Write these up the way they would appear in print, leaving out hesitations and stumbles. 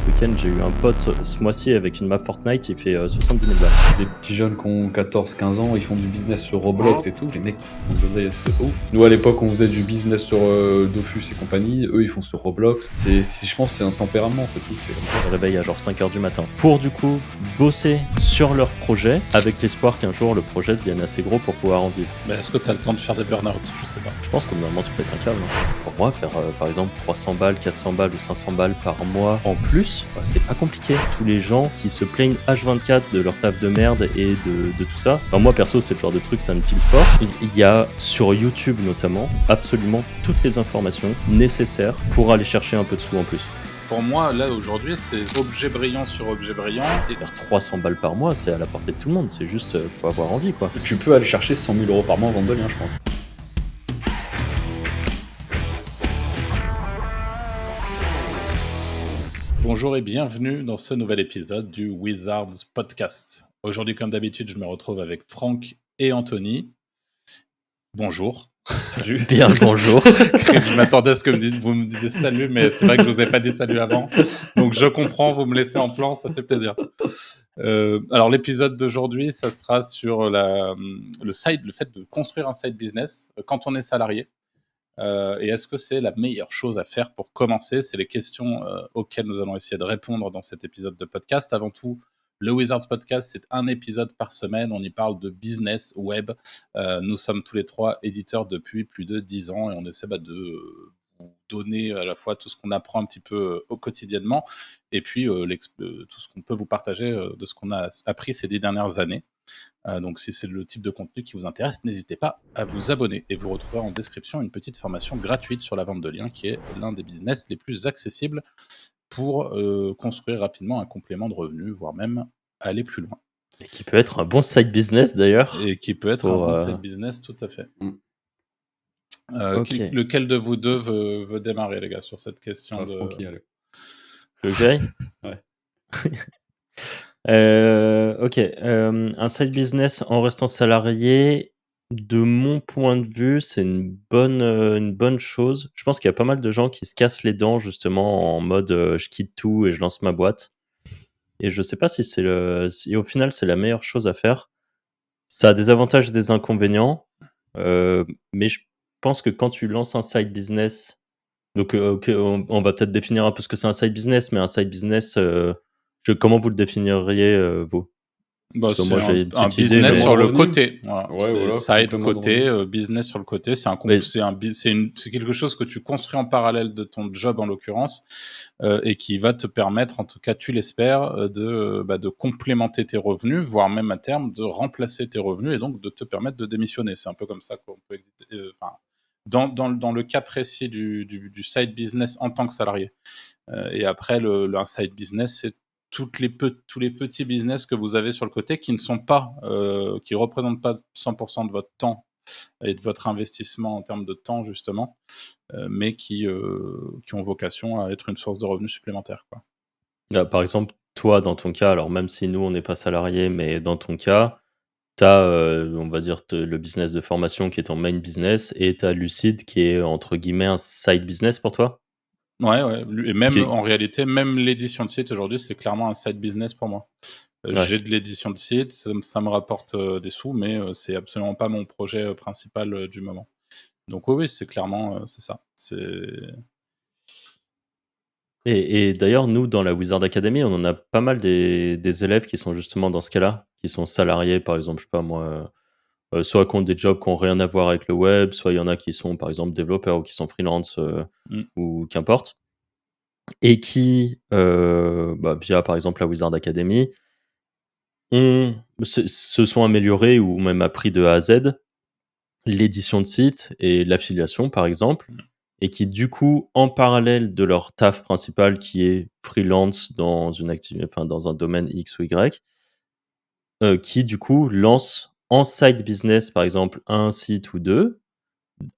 week-end, j'ai eu un pote ce mois-ci avec une map Fortnite, il fait 70 000 balles. Des petits jeunes qui ont 14-15 ans, ils font du business sur Roblox et tout, les mecs ils font de l'oseille de ouf. Nous à l'époque on faisait du business sur Dofus et compagnie, eux ils font sur Roblox. Je pense que c'est un tempérament, c'est tout. Je me réveille à genre 5h du matin pour du coup bosser sur leur projet avec l'espoir qu'un jour le projet devienne assez gros pour pouvoir en vivre. Mais est-ce que tu as le temps de faire des burn-out? Je sais pas. Je pense que normalement tu pètes un câble. Pour moi, faire par exemple 300 balles, 400 balles ou 500 balles par mois en plus, c'est pas compliqué. Tous les gens qui se plaignent H24 de leur taf de merde et de tout ça, enfin, moi perso c'est le genre de truc, ça me tire fort. Il y a sur YouTube notamment absolument toutes les informations nécessaires pour aller chercher un peu de sous en plus. Pour moi, là, aujourd'hui, c'est objet brillant sur objet brillant. Et faire 300 balles par mois, c'est à la portée de tout le monde. C'est juste, faut avoir envie, quoi. Tu peux aller chercher 100 000 euros par mois en vente de liens, je pense. Bonjour et bienvenue dans ce nouvel épisode du Wizards Podcast. Aujourd'hui, comme d'habitude, je me retrouve avec Franck et Anthony. Bonjour. Salut. Bien le bonjour. Je m'attendais à ce que vous me disiez salut, mais c'est vrai que je vous ai pas dit salut avant. Donc je comprends, vous me laissez en plan, ça fait plaisir. Alors l'épisode d'aujourd'hui, ça sera sur le fait de construire un side business quand on est salarié. Et est-ce que c'est la meilleure chose à faire pour commencer? C'est les questions auxquelles nous allons essayer de répondre dans cet épisode de podcast. Avant tout, le Wizards Podcast, c'est un épisode par semaine. On y parle de business web. Nous sommes tous les trois éditeurs depuis plus de 10 ans et on essaie de vous donner à la fois tout ce qu'on apprend un petit peu au quotidiennement et puis tout ce qu'on peut vous partager de ce qu'on a appris ces 10 dernières années. Donc si c'est le type de contenu qui vous intéresse, n'hésitez pas à vous abonner et vous retrouverez en description une petite formation gratuite sur la vente de liens qui est l'un des business les plus accessibles pour construire rapidement un complément de revenus, voire même aller plus loin. Et qui peut être un bon side business d'ailleurs. Et qui peut être un bon side business, tout à fait. Okay. Lequel de vous deux veut démarrer, les gars, sur cette question de... Francky, allez. Le Jay. Ouais. Ok. Un side business en restant salarié, de mon point de vue, c'est une bonne chose. Je pense qu'il y a pas mal de gens qui se cassent les dents justement en mode je quitte tout et je lance ma boîte. Et je sais pas si si au final c'est la meilleure chose à faire. Ça a des avantages et des inconvénients, mais je pense que quand tu lances un side business, donc on va peut-être définir un peu ce que c'est un side business, mais un side business, comment vous le définiriez vous? Parce que moi j'ai une un petite idée, business mais sur le revenu. côté. Voilà. Ouais, Side complément de côté, business sur le côté. C'est quelque chose que tu construis en parallèle de ton job en l'occurrence et qui va te permettre, en tout cas tu l'espères, de complémenter tes revenus, voire même à terme de remplacer tes revenus et donc de te permettre de démissionner. C'est un peu comme ça qu'on peut dans le cas précis du side business en tant que salarié. Et après, un side business, c'est tous les petits business que vous avez sur le côté qui ne sont pas, qui représentent pas 100% de votre temps et de votre investissement en termes de temps justement, mais qui ont vocation à être une source de revenus supplémentaires, quoi. par exemple, toi dans ton cas, alors même si nous on n'est pas salariés, mais dans ton cas, tu as, on va dire le business de formation qui est ton main business et tu as Lucide qui est entre guillemets «un side business» pour toi? Ouais, et même Qui en réalité, même l'édition de site aujourd'hui, c'est clairement un side business pour moi. Ouais. J'ai de l'édition de site, ça me rapporte des sous, mais c'est absolument pas mon projet principal du moment. Donc oui, c'est clairement c'est ça. Et d'ailleurs, nous, dans la Wizard Academy, on en a pas mal des élèves qui sont justement dans ce cas-là, qui sont salariés, par exemple, je sais pas moi, soit qui ont des jobs qui ont rien à voir avec le web, soit il y en a qui sont, par exemple, développeurs ou qui sont freelance, ou qu'importe, et qui, via, par exemple, la Wizard Academy, se sont améliorés ou même appris de A à Z l'édition de site et l'affiliation, par exemple, et qui, du coup, en parallèle de leur taf principal qui est freelance dans dans un domaine X ou Y, qui, du coup, lancent en side business, par exemple, un site ou 2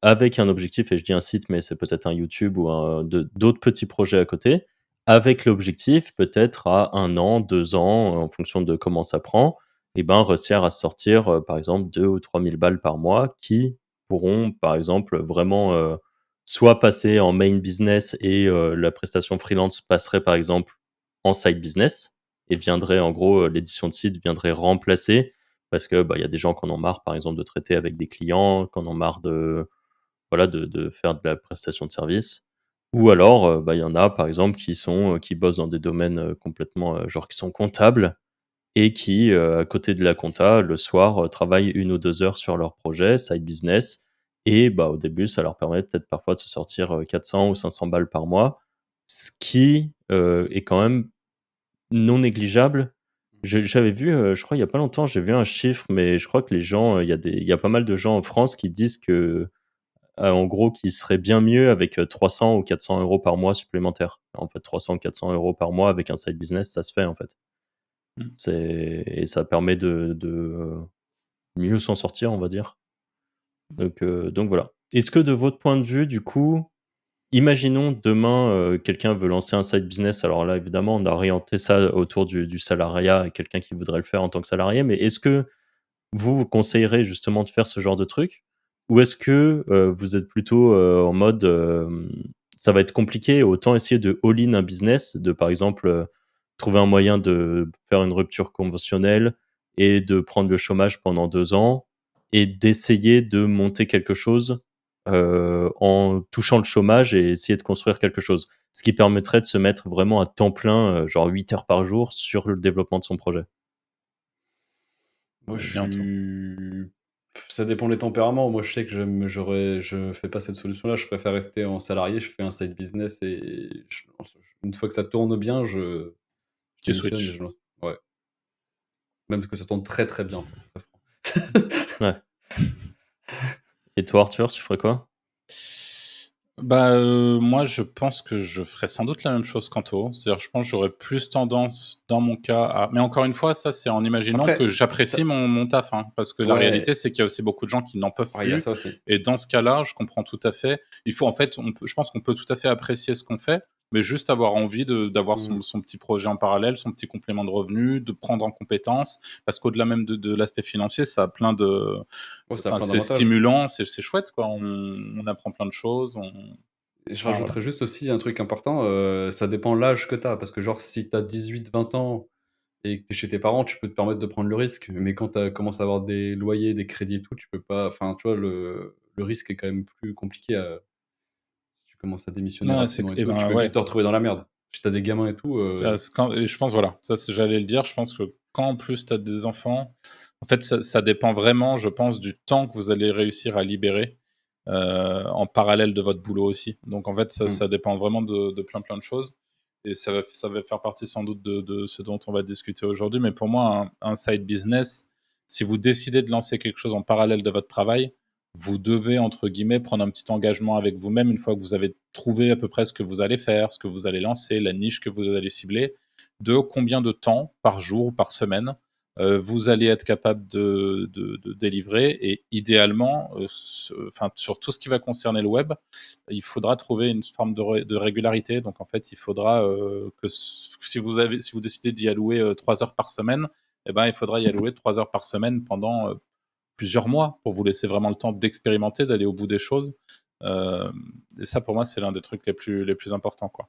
avec un objectif, et je dis un site, mais c'est peut-être un YouTube ou d'autres petits projets à côté, avec l'objectif, peut-être à 1 an, 2 ans, en fonction de comment ça prend, et ben, réussir à sortir, par exemple 2 ou 3 000 balles par mois qui pourront, par exemple, vraiment, soit passer en main business et la prestation freelance passerait, par exemple, en side business et viendrait en gros, l'édition de site viendrait remplacer parce que, il y a des gens qui en ont marre, par exemple, de traiter avec des clients, qui en ont marre de voilà, de faire de la prestation de service ou alors, il y en a, par exemple, qui bossent dans des domaines, complètement, genre qui sont comptables et qui, à côté de la compta, le soir, travaillent 1 ou 2 heures sur leur projet, side business et au début, ça leur permet peut-être parfois de se sortir, 400 ou 500 balles par mois, ce qui, est quand même non négligeable. J'avais vu, je crois il y a pas longtemps, j'ai vu un chiffre, mais je crois que les gens, il y a pas mal de gens en France qui disent que, en gros, qu'ils seraient bien mieux avec, 300 ou 400 euros par mois supplémentaires. En fait, 300 ou 400 euros par mois avec un side business, ça se fait, en fait. Mmh. Et ça permet mieux s'en sortir, on va dire. Donc voilà. Est-ce que de votre point de vue, du coup, imaginons demain, quelqu'un veut lancer un side business, alors là, évidemment, on a orienté ça autour du salariat et quelqu'un qui voudrait le faire en tant que salarié, mais est-ce que vous conseillerez justement de faire ce genre de truc? Ou est-ce que, vous êtes plutôt, en mode, ça va être compliqué, autant essayer de all-in un business, de par exemple, trouver un moyen de faire une rupture conventionnelle et de prendre le chômage pendant 2 ans et d'essayer de monter quelque chose, en touchant le chômage et essayer de construire quelque chose. Ce qui permettrait de se mettre vraiment à temps plein, genre 8 heures par jour sur le développement de son projet. Moi, Vas-y, Anto. ça dépend des tempéraments. Moi, je sais que je fais pas cette solution-là. Je préfère rester en salarié. Je fais un side business et une fois que ça tourne bien, je Tu démissionne et switches. je lance. Ouais. Même que ça tourne très très bien. Pour être très franc. Ouais. Et toi, Arthur, tu ferais quoi? Moi, je pense que je ferais sans doute la même chose qu'Anto. C'est-à-dire, je pense que j'aurais plus tendance, dans mon cas, à mais encore une fois, ça, c'est en imaginant que Après, ça... j'apprécie mon taf, hein, parce que la ouais, réalité, c'est qu'il y a aussi beaucoup de gens qui n'en peuvent ouais, il y a plus ça aussi. et dans ce cas-là, je comprends tout à fait. Il faut en fait, je pense qu'on peut tout à fait apprécier ce qu'on fait, mais juste avoir envie d'avoir Mm. son petit projet en parallèle, son petit complément de revenus, de prendre en compétences, parce qu'au-delà même de l'aspect financier, ça a plein de Ouais, ça a enfin, plein c'est d'avantages. stimulant, c'est chouette, quoi. On apprend plein de choses, on Et je enfin, voilà. rajouterais juste aussi un truc important, ça dépend l'âge que tu as. Parce que genre, si tu as 18-20 ans et que tu es chez tes parents, tu peux te permettre de prendre le risque. Mais quand tu commences à avoir des loyers, des crédits et tout, tu peux pas. Enfin, tu vois, le risque est quand même plus compliqué si tu commences à démissionner Ouais, rapidement et et tout. Tu ben, peux vite ouais. te retrouver dans la merde. Si tu as des gamins et tout, C'est quand et je pense, voilà, ça, j'allais le dire, je pense que quand en plus tu as des enfants, en fait, ça dépend vraiment, je pense, du temps que vous allez réussir à libérer, en parallèle de votre boulot aussi. Donc en fait, mmh, ça dépend vraiment de plein, plein de choses et ça va faire partie sans doute de ce dont on va discuter aujourd'hui. Mais pour moi, un side business, si vous décidez de lancer quelque chose en parallèle de votre travail, vous devez, entre guillemets, prendre un petit engagement avec vous-même une fois que vous avez trouvé à peu près ce que vous allez faire, ce que vous allez lancer, la niche que vous allez cibler, de combien de temps par jour ou par semaine vous allez être capable de délivrer. Et idéalement, enfin, sur tout ce qui va concerner le web, il faudra trouver une forme de régularité. Donc en fait, il faudra que si vous décidez d'y allouer 3 heures par semaine, eh ben, il faudra y allouer 3 heures par semaine pendant plusieurs mois pour vous laisser vraiment le temps d'expérimenter, d'aller au bout des choses. Et ça, pour moi, c'est l'un des trucs les plus importants, quoi.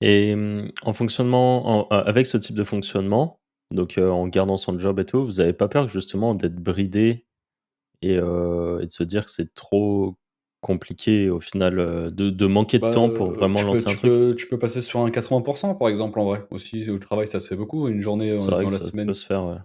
Et en fonctionnement avec ce type de fonctionnement, donc en gardant son job et tout, vous avez pas peur justement d'être bridé et de se dire que c'est trop compliqué au final, de manquer de bah, temps pour vraiment lancer un truc? tu peux passer sur un 80 par exemple, en vrai. Aussi, au travail, ça se fait beaucoup. Une journée, C'est vrai dans que la ça peut semaine. se faire, ouais.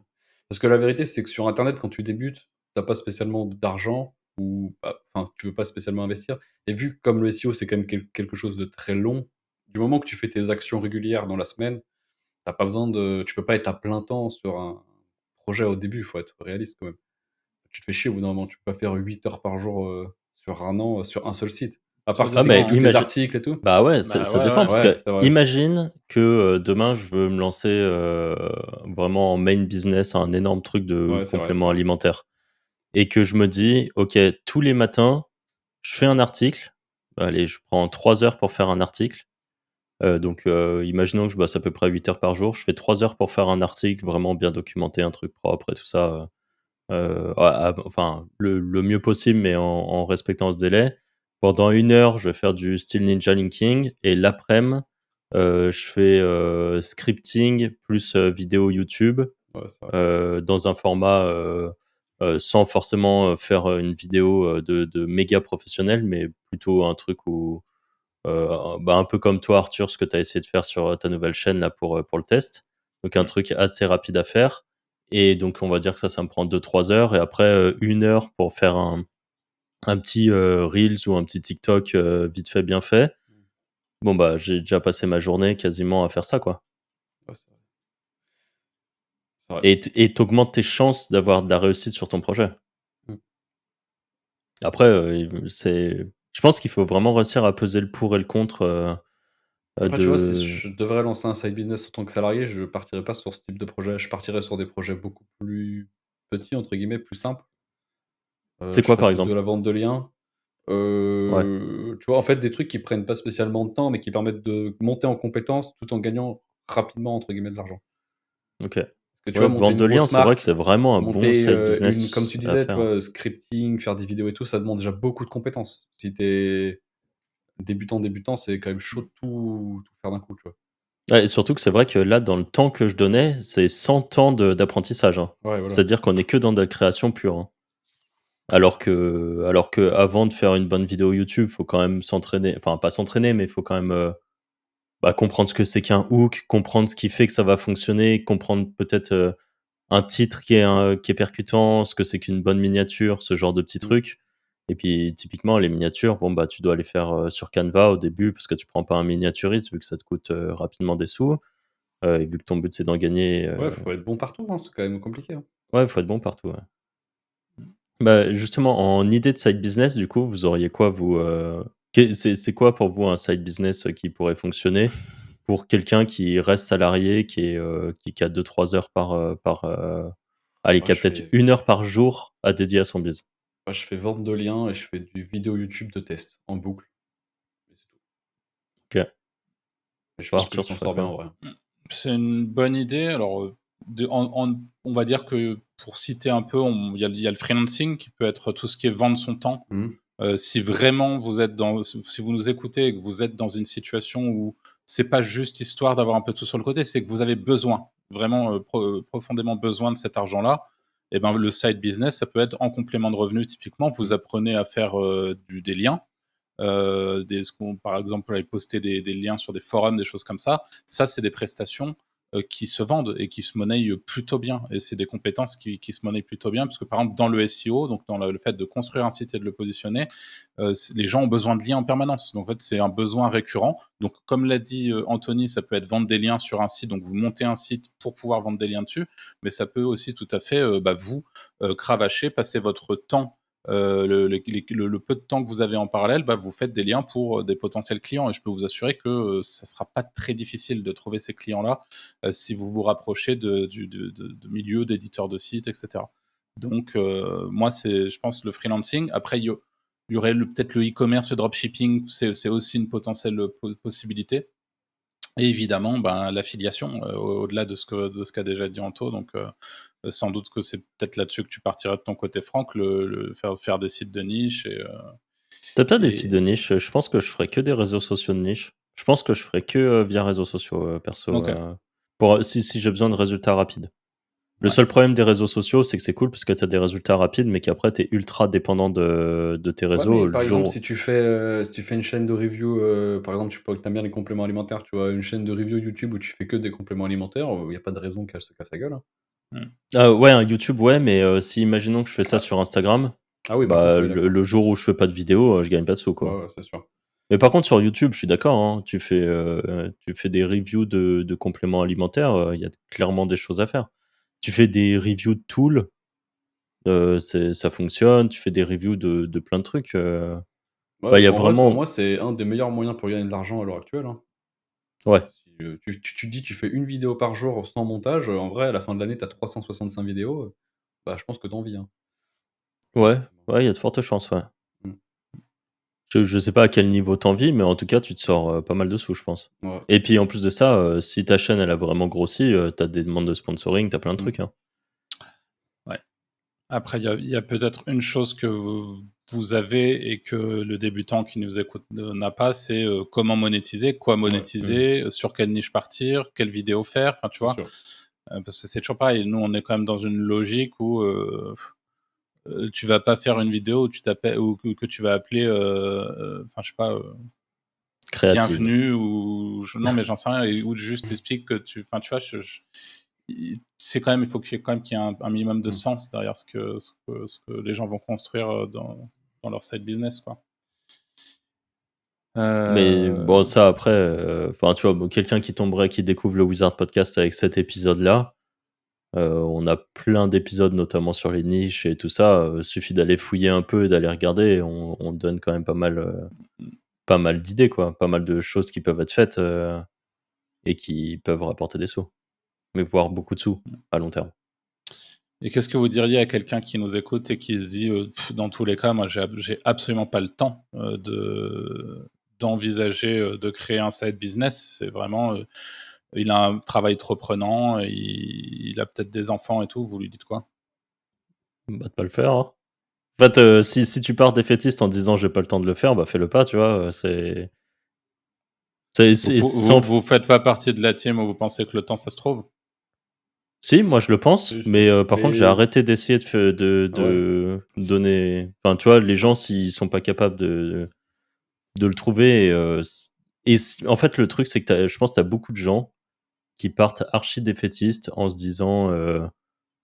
Parce que la vérité, c'est que sur internet, quand tu débutes, tu pas spécialement d'argent ou enfin, tu veux pas spécialement investir et vu comme le SEO, c'est quand même quelque chose de très long, du moment que tu fais tes actions régulières dans la semaine, t'as pas besoin de tu peux pas être à plein temps sur un projet au début, il faut être réaliste quand même. Tu te fais chier au bout d'un moment, tu peux pas faire 8 heures par jour, sur un an, sur un seul site. À Ça part si Ah tu mais écris dépend, tous hein. tes imagine articles et tout. bah ouais, Bah, ça ouais, dépend ouais. parce que Ouais, c'est vrai. imagine que, demain je veux me lancer, vraiment en main business, un énorme truc de Ouais, c'est vrai, c'est complément vrai. alimentaire et que je me dis: «OK, tous les matins, je fais un article». Allez, je prends 3 heures pour faire un article. Donc imaginons que je bosse à peu près 8 heures par jour. Je fais 3 heures pour faire un article vraiment bien documenté, un truc propre et tout ça, enfin le mieux possible, mais en respectant ce délai. Pendant 1 heure, je vais faire du style ninja linking et l'après-midi, Je fais scripting plus vidéo YouTube Ouais, c'est vrai. dans un format sans forcément faire une vidéo de méga professionnel, mais plutôt un truc où, bah, un peu comme toi, Arthur, ce que tu as essayé de faire sur ta nouvelle chaîne là pour le test. Donc un Mm. truc assez rapide à faire. Et donc on va dire que ça me prend 2-3 heures. Et après 1 heure pour faire un petit Reels ou un petit TikTok vite fait, bien fait. Bon, bah, j'ai déjà passé ma journée quasiment à faire ça, quoi. Ouais, c'est vrai. C'est vrai. Et t'augmentes tes chances d'avoir de la réussite sur ton projet. Mm. Après, je pense qu'il faut vraiment réussir à peser le pour et le contre Après, tu vois, si de. je devrais lancer un side business en tant que salarié, je partirais pas sur ce type de projet. Je partirais sur des projets beaucoup plus petits, entre guillemets, plus simples. C'est Je quoi, ferais par peut-être de exemple? la vente de liens. Ouais, Tu vois, en fait, des trucs qui prennent pas spécialement de temps, mais qui permettent de monter en compétences tout en gagnant rapidement, entre guillemets, de l'argent. OK. Parce que tu vois, Ouais, monter vente une de liens, grosse c'est vrai que marque, c'est vraiment un bon monter side comme business tu à disais, tu faire. vois, scripting, faire des vidéos et tout, ça demande déjà beaucoup de compétences. Si t'es débutant, c'est quand même chaud de tout faire d'un coup, tu vois. Ouais, et surtout que c'est vrai que là, dans le temps que je donnais, c'est 100 ans d'apprentissage, hein. Ouais, voilà. C'est-à-dire qu'on est que dans de la création pure, hein. Alors que avant de faire une bonne vidéo YouTube, faut quand même s'entraîner, enfin pas s'entraîner, mais il faut quand même bah, comprendre ce que c'est qu'un hook, comprendre ce qui fait que ça va fonctionner, comprendre peut-être un titre qui est percutant, ce que c'est qu'une bonne miniature, ce genre de petits Mmh. trucs. Et puis typiquement les miniatures, bon bah tu dois les faire sur Canva au début parce que tu prends pas un miniaturiste vu que ça te coûte rapidement des sous et vu que ton but c'est d'en gagner. Ouais, faut être bon partout, hein, c'est quand même compliqué, hein. Ouais, faut être bon partout. Ouais. Bah, justement, en idée de side business, du coup, vous auriez quoi, vous c'est quoi pour vous un side business qui pourrait fonctionner pour quelqu'un qui reste salarié, qui a 2-3 heures allez, Moi, qui a je peut-être fais 1 heure par jour à dédier à son biz? moi, je fais vente de liens et je fais du vidéo YouTube de test en boucle et c'est tout. OK. Et je Toi, pense que Arthur, je tu m'en ferais sors bien quoi? en vrai. C'est une bonne idée. Alors, on va dire que pour citer un peu, il y a le freelancing qui peut être tout ce qui est vendre son temps. Mmh. Si vraiment si vous nous écoutez et que vous êtes dans une situation où c'est pas juste histoire d'avoir un peu tout sur le côté, c'est que vous avez besoin, vraiment, profondément besoin de cet argent-là, et ben, le side business, ça peut être en complément de revenus typiquement. Vous Mmh. apprenez à faire, des liens, par exemple, aller poster des liens sur des forums, des choses comme ça. Ça, c'est des prestations qui se vendent et qui se monnaient plutôt bien. Et c'est des compétences qui se monnaient plutôt bien, parce que par exemple, dans le SEO, donc dans le fait de construire un site et de le positionner, les gens ont besoin de liens en permanence. Donc en fait, c'est un besoin récurrent. Donc comme l'a dit Anthony, ça peut être vendre des liens sur un site, donc vous montez un site pour pouvoir vendre des liens dessus, mais ça peut aussi tout à fait vous cravacher, passer votre temps, le peu de temps que vous avez en parallèle, bah, vous faites des liens pour des potentiels clients, et je peux vous assurer que ça sera pas très difficile de trouver ces clients-là si vous vous rapprochez de milieux d'éditeurs de sites, etc. Donc, moi, je pense, le freelancing. Après, il y aurait peut-être le e-commerce, le dropshipping, c'est aussi une potentielle possibilité. Et évidemment, ben, l'affiliation, au-delà de ce qu'a déjà dit Anto. Donc, sans doute que c'est peut-être là-dessus que tu partirais de ton côté, Franck, faire des sites de niche Tu pas des sites de et niche? Je pense que je ferais que des réseaux sociaux de niche. Je pense que je ferais que via réseaux sociaux perso OK, si j'ai besoin de résultats rapides. Le ouais. seul problème des réseaux sociaux, c'est que c'est cool parce que tu as des résultats rapides, mais qu'après tu es ultra dépendant de tes Ouais, mais réseaux. Le par exemple, jour. si tu fais une chaîne de review, par exemple, tu aimes bien les compléments alimentaires, tu vois? Une chaîne de review YouTube où tu fais que des compléments alimentaires, il y a pas de raison qu'elle se casse la gueule, hein. Mmh. Ah ouais, un YouTube, ouais, mais si imaginons que je fais ça Ah sur Instagram, ah oui, par contre, bah, oui, le d'accord. le jour où je fais pas de vidéo, je gagne pas de sous, Ouais, quoi. ouais, c'est sûr. Mais par contre sur YouTube, je suis d'accord, hein, tu fais des reviews de compléments alimentaires, il y a clairement des choses à faire. Tu fais des reviews de tools, ça fonctionne, tu fais des reviews de plein de trucs, Ouais, bah, il y a en vrai, pour vraiment. moi, c'est un des meilleurs moyens pour gagner de l'argent à l'heure actuelle, hein. Ouais, Si, tu te dis: «Tu fais une vidéo par jour sans montage», en vrai, à la fin de l'année, tu as 365 vidéos, bah, je pense que tu en vis, hein. ouais, ouais, il y a de fortes chances, ouais. Mmh. Je sais pas à quel niveau tu vis, mais en tout cas, tu te sors, pas mal de sous, je pense. Ouais. Et puis en plus de ça, si ta chaîne, elle a vraiment grossi, tu des demandes de sponsoring, tu plein de Mmh. trucs, hein. Ouais. Après, il y a peut-être une chose que vous avez et que le débutant qui nous écoute n'a pas, c'est comment monétiser, quoi Ouais, monétiser, sur quelle niche partir, quelle vidéo faire, enfin, tu c'est vois? sûr. Parce que c'est toujours pareil. Nous, on est quand même dans une logique où tu vas pas faire une vidéo où tu t'appelles ou que tu vas appeler, enfin, je sais pas, Créative. bienvenue ou non, mais j'en sais rien, et où juste t'expliques que enfin, tu vois, c'est quand même, il faut qu'il y ait un minimum de Mmh. sens derrière ce que les gens vont construire dans leur side business, quoi. Mais Euh, bon, ça après, enfin, tu vois, bon, quelqu'un qui découvre le Wizard Podcast avec cet épisode-là, on a plein d'épisodes, notamment sur les niches et tout ça. Suffit d'aller fouiller un peu et d'aller regarder. Et on donne quand même pas mal d'idées, quoi. Pas mal de choses qui peuvent être faites et qui peuvent rapporter des sous. Mais voire beaucoup de sous à long terme. et qu'est-ce que vous diriez à quelqu'un qui nous écoute et qui se dit, dans tous les cas, moi, j'ai absolument pas le temps d'envisager de créer un side business. C'est vraiment, il a un travail trop prenant, il a peut-être des enfants et tout. Vous lui dites quoi? Bah, de pas le faire, hein. En fait, si tu pars défaitiste en disant: «J'ai pas le temps de le faire», bah, fais-le pas, tu vois? C'est sans Vous faites pas partie de la team où vous pensez que le temps, ça se trouve? Si, moi je le pense, mais par contre j'ai Mais arrêté d'essayer ouais, de c donner enfin, tu vois, les gens s'ils sont pas capables de le trouver en fait, le truc, c'est que je pense que tu as beaucoup de gens qui partent archi défaitistes en se disant,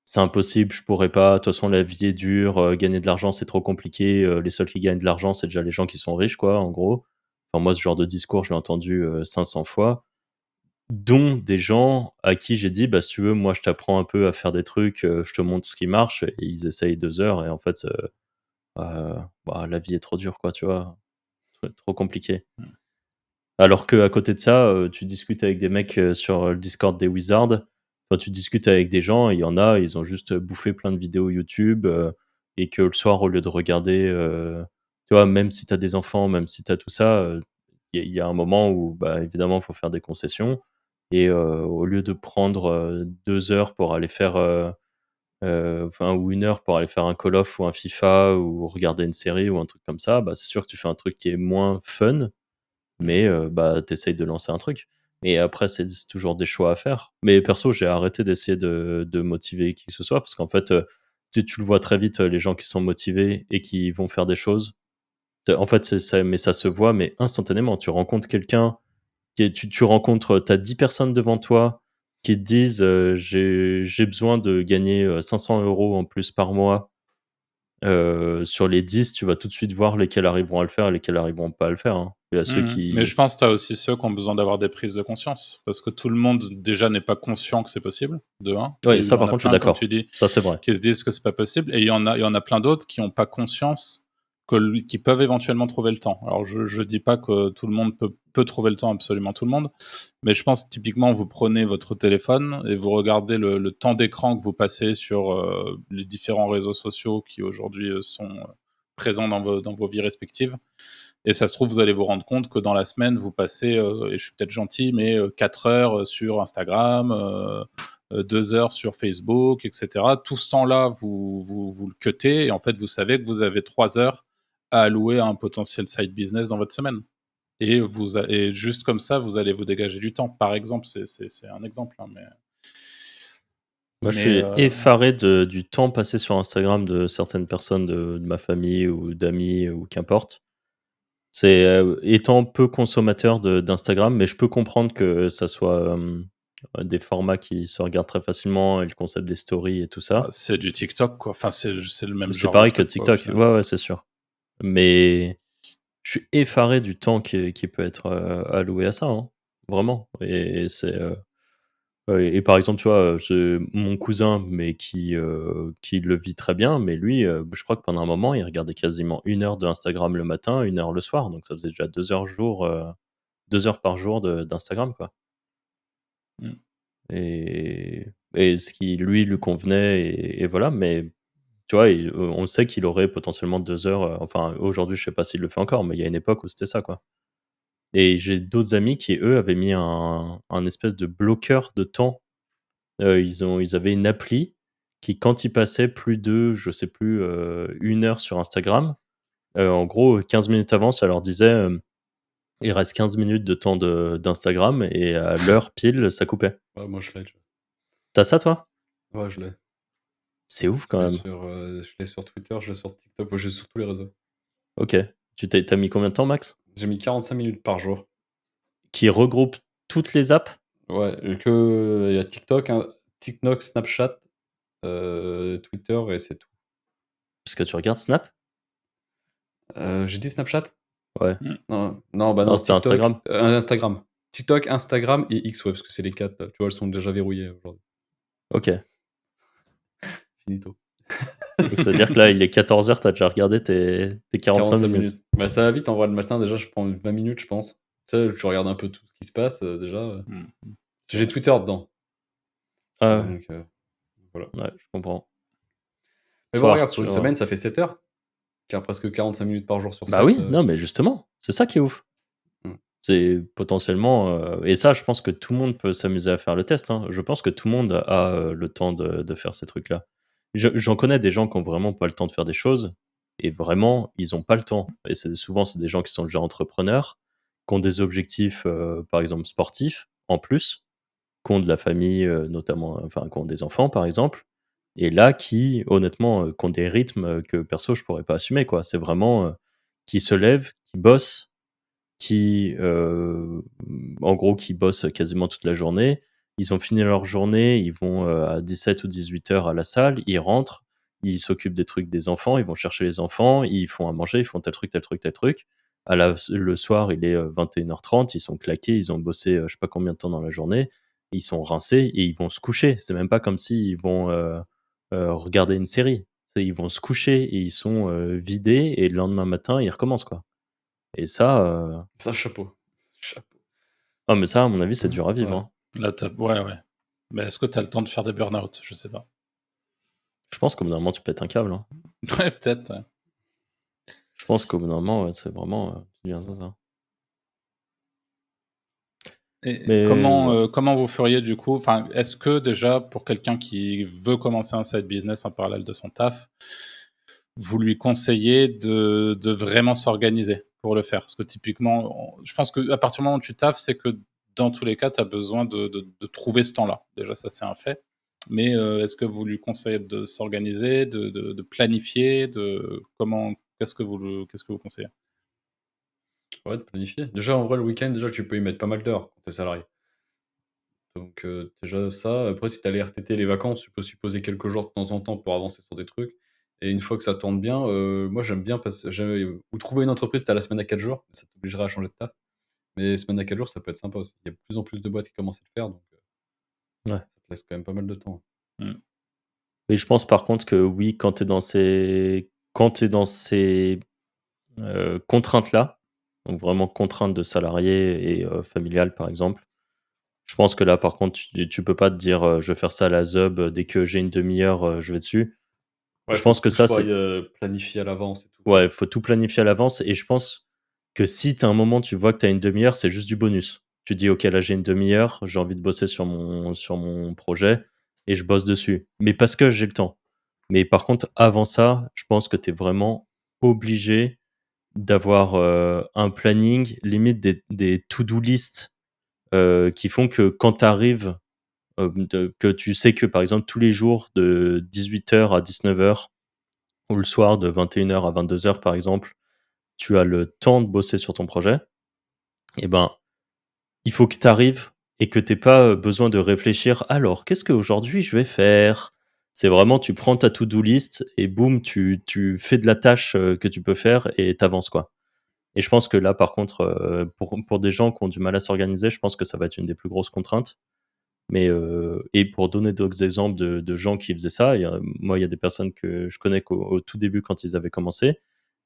«C'est impossible, je pourrais pas, de toute façon la vie est dure, gagner de l'argent c'est trop compliqué, les seuls qui gagnent de l'argent c'est déjà les gens qui sont riches», quoi, en gros. Enfin, moi ce genre de discours je l'ai entendu, 500 fois. Dont des gens à qui j'ai dit: «Bah, si tu veux, moi, je t'apprends un peu à faire des trucs, je te montre ce qui marche» et ils essayent 2 heures et en fait, bah, la vie est trop dure, quoi, tu vois? Trop compliqué. Alors qu'à côté de ça, tu discutes avec des mecs, sur, le Discord des Wizards, enfin, tu discutes avec des gens, il y en a, ils ont juste, bouffé plein de vidéos YouTube, et que le soir, au lieu de regarder, tu vois, même si tu as des enfants, même si tu as tout ça, il y a un moment où, bah, évidemment, il faut faire des concessions et au lieu de prendre, 2 heures pour aller faire, enfin ou 1 heure pour aller faire un Call of ou un FIFA ou regarder une série ou un truc comme ça, bah, c'est sûr que tu fais un truc qui est moins fun, mais bah, tu essayes de lancer un truc et après c'est toujours des choix à faire. Mais perso, j'ai arrêté d'essayer de motiver qui que ce soit parce qu'en fait, tu le vois très vite, les gens qui sont motivés et qui vont faire des choses. En fait, c'est ça mais ça se voit, mais instantanément. Tu rencontres quelqu'un tu rencontres, tu as 10 personnes devant toi qui te disent, «J'ai besoin de gagner, 500 € en plus par mois». Sur les 10, tu vas tout de suite voir lesquels arriveront à le faire et lesquels arriveront pas à le faire, hein. Il y a ceux Mais qui je pense que tu as aussi ceux qui ont besoin d'avoir des prises de conscience. Parce que tout le monde, déjà, n'est pas conscient que c'est possible, de 1, et oui, il y ça en par a contre, je suis plein, comme tu d'accord. dis, Ça, c'est vrai. qui se disent que c'est pas possible, et il y en a plein d'autres qui ont pas conscience qui peuvent éventuellement trouver le temps. Alors je dis pas que tout le monde peut trouver le temps, absolument tout le monde, mais je pense typiquement, vous prenez votre téléphone et vous regardez le temps d'écran que vous passez sur, les différents réseaux sociaux qui aujourd'hui, sont, présents dans vos vies respectives, et ça se trouve, vous allez vous rendre compte que dans la semaine, vous passez, et je suis peut-être gentil, mais 4 heures sur Instagram, 2 heures sur Facebook, et cetera. Tout ce temps-là, vous le cuttez, et en fait, vous savez que vous avez 3 heures à allouer à un potentiel side business dans votre semaine, et juste comme ça, vous allez vous dégager du temps. Par exemple, c'est un exemple, hein, Moi, je mais suis effaré du temps passé sur Instagram de certaines personnes de ma famille ou d'amis ou qu'importe. C'est, étant peu consommateur d'Instagram, mais je peux comprendre que ça soit, des formats qui se regardent très facilement et le concept des stories et tout bah, ça. c'est du TikTok, quoi. Enfin, c'est le même C'est genre de pareil que truc, quoi, au TikTok. final. Ouais, ouais, c'est sûr. Mais je suis effaré du temps qui peut être, alloué à ça, hein, vraiment et c'est, et par exemple, tu vois, j'ai mon cousin, mais qui le vit très bien, mais lui, je crois que pendant un moment, il regardait quasiment 1 heure d'Instagram le matin, 1 heure le soir, donc ça faisait déjà 2 heures par jour d'Instagram, quoi Mmh. et ce qui lui convenait et voilà, mais tu vois, on sait qu'il aurait potentiellement 2 heures, enfin, aujourd'hui, je sais pas s'il le fait encore, mais il y a une époque où c'était ça, quoi et j'ai d'autres amis qui, eux, avaient mis un espèce de bloqueur de temps. Ils avaient une appli qui, quand ils passaient plus de, je sais plus, 1 heure sur Instagram, en gros, 15 minutes avant, ça leur disait, il reste 15 minutes de temps d'Instagram et à l'heure pile, ça coupait. Ouais, moi je l'ai. Tu ça, toi? Ouais, je l'ai. C'est ouf quand même. Je l'ai sur Twitter, je l'ai sur TikTok, ouais, je l'ai sur tous les réseaux. OK. Tu mis combien de temps, max? J'ai mis 45 minutes par jour. Qui regroupe toutes les apps? Ouais, il y a TikTok, hein, TikTok, Snapchat, Twitter et c'est tout. Parce que tu regardes Snap? J'ai dit Snapchat? Ouais. Non, non, bah Non, non, c'était TikTok, Instagram. Instagram. TikTok, Instagram et X, ouais, parce que c'est les 4, tu vois, elles sont déjà verrouillées aujourd'hui. OK. Finito. Donc ça veut dire que là, il est 14h, t'as déjà regardé tes 45 minutes. Bah, ça va vite, en vrai, le matin, déjà, je prends 20 minutes, je pense. Tu sais, tu regardes un peu tout ce qui se passe, déjà. Mm. J'ai Twitter dedans. Ah Donc, voilà. ouais, je comprends. Mais bon, Toi, regarde, sur une Arthur, semaine, ça fait 7 heures. Car presque 45 minutes par jour sur bah 7. oui, non, mais justement, c'est ça qui est ouf. Mm. C'est potentiellement, et ça, je pense que tout le monde peut s'amuser à faire le test, hein. Je pense que tout le monde a, le temps de faire ces trucs-là. J'en connais des gens qui ont vraiment pas le temps de faire des choses et vraiment, ils ont pas le temps et c'est des gens qui sont déjà entrepreneurs, qui ont des objectifs, par exemple sportifs, en plus, qui ont de la famille, notamment, enfin, qui ont des enfants, par exemple, et là, qui, honnêtement, qui ont des rythmes, que perso, je pourrais pas assumer, quoi. C'est vraiment, qui se lèvent, qui bossent, qui, en gros, qui bossent quasiment toute la journée. Ils ont fini leur journée, ils vont, à 17 ou 18h à la salle, ils rentrent, ils s'occupent des trucs des enfants, ils vont chercher les enfants, ils font à manger, ils font tel truc, tel truc, tel truc. Le soir, il est, 21h30, ils sont claqués, ils ont bossé, je sais pas combien de temps dans la journée, ils sont rincés et ils vont se coucher. C'est même pas comme s'ils vont, regarder une série. C'est ils vont se coucher et ils sont, vidés et le lendemain matin, ils recommencent, quoi, et ça, Ça, chapeau. Chapeau. ah mais ça, à mon avis, c'est dur à vivre, Ouais. hein. Là, ouais, ouais. Mais est-ce que tu as le temps de faire des burn-out? Je sais pas. Je pense qu'au bout d'un moment, tu pètes un câble, hein. Ouais, peut-être, ouais. Je pense qu'au bout d'un moment, ouais, c'est vraiment, tu deviens zinzin. Et Mais ouais. comment vous feriez du coup? Enfin, est-ce que déjà, pour quelqu'un qui veut commencer un side business en parallèle de son taf, vous lui conseillez de vraiment s'organiser pour le faire? Parce que typiquement, je pense qu'à partir du moment où tu taffes, c'est que dans tous les cas, tu as besoin de trouver ce temps-là. Déjà, ça, c'est un fait. Mais est-ce que vous lui conseillez de s'organiser, de planifier, qu'est-ce que vous conseillez? Ouais, de planifier. Déjà, en vrai, le week-end, déjà, tu peux y mettre pas mal d'heures quand t'es salarié. Donc, déjà ça. Après, si t'as les RTT, les vacances, tu peux aussi poser quelques jours de temps en temps pour avancer sur des trucs. Et une fois que ça tourne bien, moi, j'aime bien ou trouver une entreprise, t'as la semaine à 4 jours, ça t'obligerait à changer de taf. Mais semaine à 4 jours, ça peut être sympa aussi. Il y a de plus en plus de boîtes qui commencent à le faire, donc Ouais. ça te laisse quand même pas mal de temps. Mmh. Et je pense par contre que oui, quand tu es dans ces contraintes-là, donc vraiment contraintes de salarié et familiales, par exemple, je pense que là, par contre, tu peux pas te dire, «Je vais faire ça à la zeub, dès que j'ai une demi-heure, je vais dessus». Ouais, Je faut pense que que tout ça, soit, c'est planifié à l'avance et tout. ouais, il faut tout planifier à l'avance et je pense que si tu as un moment, tu vois que tu as une demi-heure, c'est juste du bonus. Tu dis: «OK, là, j'ai une demi-heure, j'ai envie de bosser sur mon projet et je bosse dessus». Mais parce que j'ai le temps. Mais par contre, avant ça, je pense que tu es vraiment obligé d'avoir, un planning, limite des to-do list, qui font que quand tu arrives, que tu sais que, par exemple, tous les jours de 18h à 19h ou le soir de 21h à 22h, par exemple, tu as le temps de bosser sur ton projet, et ben, il faut que tu arrives et que tu pas, besoin de réfléchir: «Alors, qu'est-ce qu'aujourd'hui je vais faire?» C'est vraiment tu prends ta to do list et boum, tu fais de la tâche, que tu peux faire et tu avances, quoi. Et je pense que là, par contre, pour des gens qui ont du mal à s'organiser, je pense que ça va être une des plus grosses contraintes. Mais, et pour donner d'autres exemples de gens qui faisaient ça, il y a des personnes que je connais qu'au tout début quand ils avaient commencé,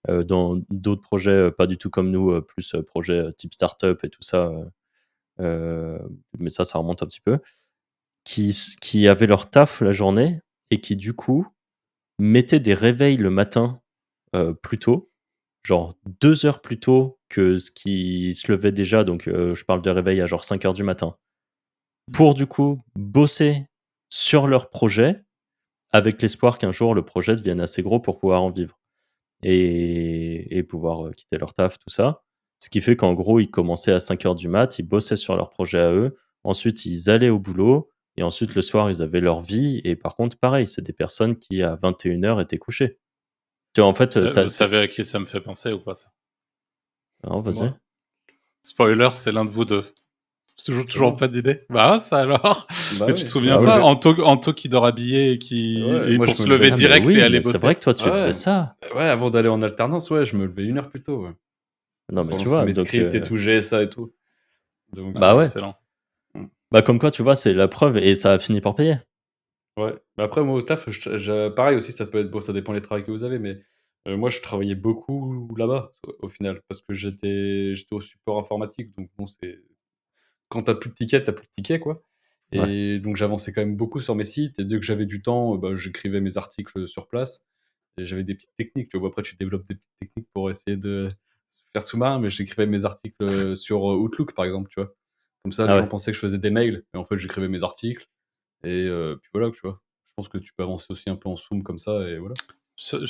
dans d'autres projets, pas du tout comme nous, plus, projets, type start-up et tout ça, mais ça remonte un petit peu, qui avaient leur taf la journée et qui du coup mettaient des réveils le matin, plus tôt, genre 2 heures plus tôt que ce qui se levait déjà, donc je parle de réveil à genre 5 heures du matin, pour du coup bosser sur leur projet avec l'espoir qu'un jour le projet devienne assez gros pour pouvoir en vivre et pouvoir, quitter leur taf, tout ça. Ce qui fait qu'en gros, ils commençaient à 5 heures du mat, ils bossaient sur leur projet à eux, ensuite ils allaient au boulot et ensuite le soir, ils avaient leur vie et par contre pareil, c'est des personnes qui à 21 heures étaient couchées. Tu vois, en fait, Vous savez à qui ça me fait penser ou pas, ça? non, vas-y. Moi. Spoiler, c'est l'un de vous deux. Toujours moi. pas d'idée. Bah ça alors. Bah Mais oui. tu te souviens Ah, pas, ouais. Anto qui dort habillé et Ouais, moi, pour je se me lever levais. Ah mais direct et oui, aller mais c'est bosser. vrai que toi tu Ouais. faisais ça. Ouais, avant d'aller en alternance, ouais, je me levais 1 heure plus tôt, ouais. Non mais Pour tu lancer vois, mes donc scripts et tout, GSA et tout. Donc, bah ouais. Excellent. Bah comme quoi, tu vois, c'est la preuve et ça a fini par payer. ouais. Bah après, moi, au taf, pareil aussi, ça peut être bon, ça dépend des travails que vous avez, mais moi, je travaillais beaucoup là-bas, au final, parce que j'étais au support informatique, donc bon, c'est quand t'as plus de tickets, t'as plus de tickets, quoi. Ouais. Et donc, j'avançais quand même beaucoup sur mes sites, et dès que j'avais du temps, bah, j'écrivais mes articles sur place, et j'avais des petites techniques, tu vois. Après, tu développes des petites techniques pour essayer de faire sous-marin, mais j'écrivais mes articles sur Outlook, par exemple, tu vois. Comme ça, les Ah gens ouais. pensaient que je faisais des mails, et en fait, j'écrivais mes articles, et puis voilà, tu vois. Je pense que tu peux avancer aussi un peu en Zoom comme ça, et voilà.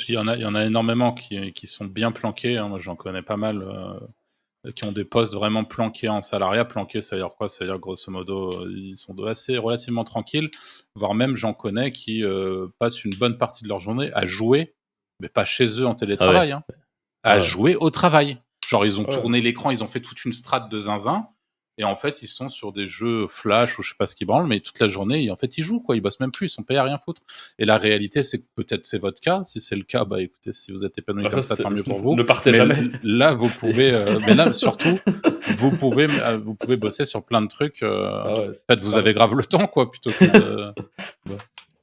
Il y en a énormément qui sont bien planqués, hein. Moi, j'en connais pas mal qui ont des postes vraiment planqués en salariat. Planqués, ça veut dire quoi? Ça veut dire grosso modo, ils sont assez relativement tranquilles, voire même j'en connais qui passent une bonne partie de leur journée à jouer, mais pas chez eux en Ah ouais. télétravail, hein, à Ah. jouer au travail. Genre, ils ont Ouais. tourné l'écran, ils ont fait toute une strate de zinzin. Et en fait, ils sont sur des jeux flash ou je sais pas ce qu'ils branlent, mais toute la journée, en fait, ils jouent, quoi. Ils bossent même plus, ils sont payés à rien foutre. Et la réalité, c'est que peut-être c'est votre cas. Si c'est le cas, bah écoutez, si vous êtes épanoui Bah, comme ça, ça, tant mieux pour vous. ne partez Mais jamais. là, vous pouvez, mais là, surtout, vous pouvez bosser sur plein de trucs. Ah ouais, En fait, vous avez grave le temps, quoi, plutôt que de. Tu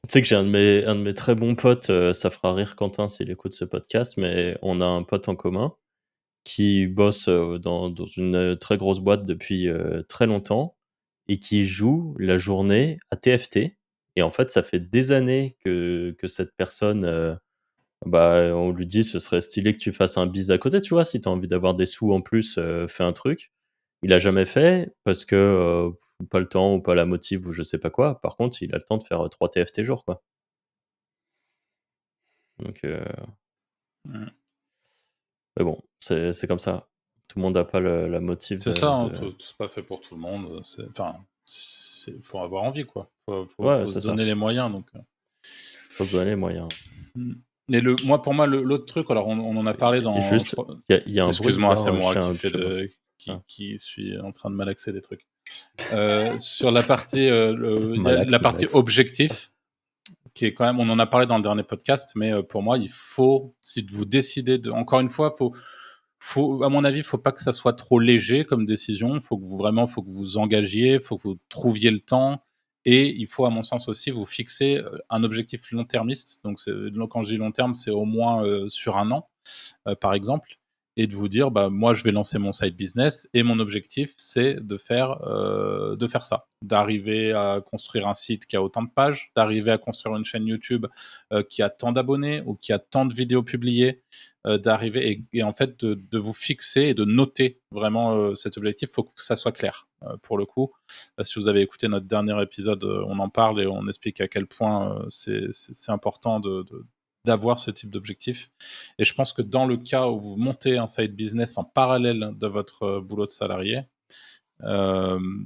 sais que j'ai un de mes très bons potes, ça fera rire Quentin s'il écoute ce podcast, mais on a un pote en commun qui bosse, dans une, très grosse boîte depuis, très longtemps et qui joue la journée à TFT et en fait, ça fait des années que cette personne, bah, on lui dit: «Ce serait stylé que tu fasses un biz à côté», tu vois? Si tu as envie d'avoir des sous en plus, fais un truc. Il a jamais fait parce que, pas le temps ou pas la motive ou je sais pas quoi. Par contre, il a le temps de faire, 3 TFT jour, quoi. Donc Mm. mais bon, c'est comme ça. Tout le monde a pas la motive C'est ça, hein, de tout c'est pas fait pour tout le monde. Enfin, faut avoir envie, quoi. ouais, Faut se c'est ça. donner les moyens, donc. Faut se donner les moyens. Mm. Et pour moi, l'autre truc, alors on en a parlé Et dans. juste, il y a un bruit Excuse-moi, c'est bizarre moi chez qui un fais chez moi. Ah, qui suis en train de malaxer des trucs. Sur la partie, il y a la malaxe, partie malaxe. objectif, qui est quand même, on en a parlé dans le dernier podcast, mais pour moi, il faut, si vous décidez de, encore une fois, à mon avis, il faut pas que ça soit trop léger comme décision. Faut que faut que vous engagiez, faut que vous trouviez le temps. Et il faut, à mon sens aussi, vous fixer un objectif long-termiste. Donc, quand je dis long terme, c'est au moins sur un an, par exemple, et de vous dire, bah, moi, je vais lancer mon side business et mon objectif, c'est de faire ça, d'arriver à construire un site qui a autant de pages, d'arriver à construire une chaîne YouTube qui a tant d'abonnés ou qui a tant de vidéos publiées, d'arriver et en fait de vous fixer et de noter vraiment cet objectif. Il faut que ça soit clair. Pour le coup, si vous avez écouté notre dernier épisode, on en parle et on explique à quel point c'est important d'avoir ce type d'objectif. Et je pense que dans le cas où vous montez un side business en parallèle de votre boulot de salarié,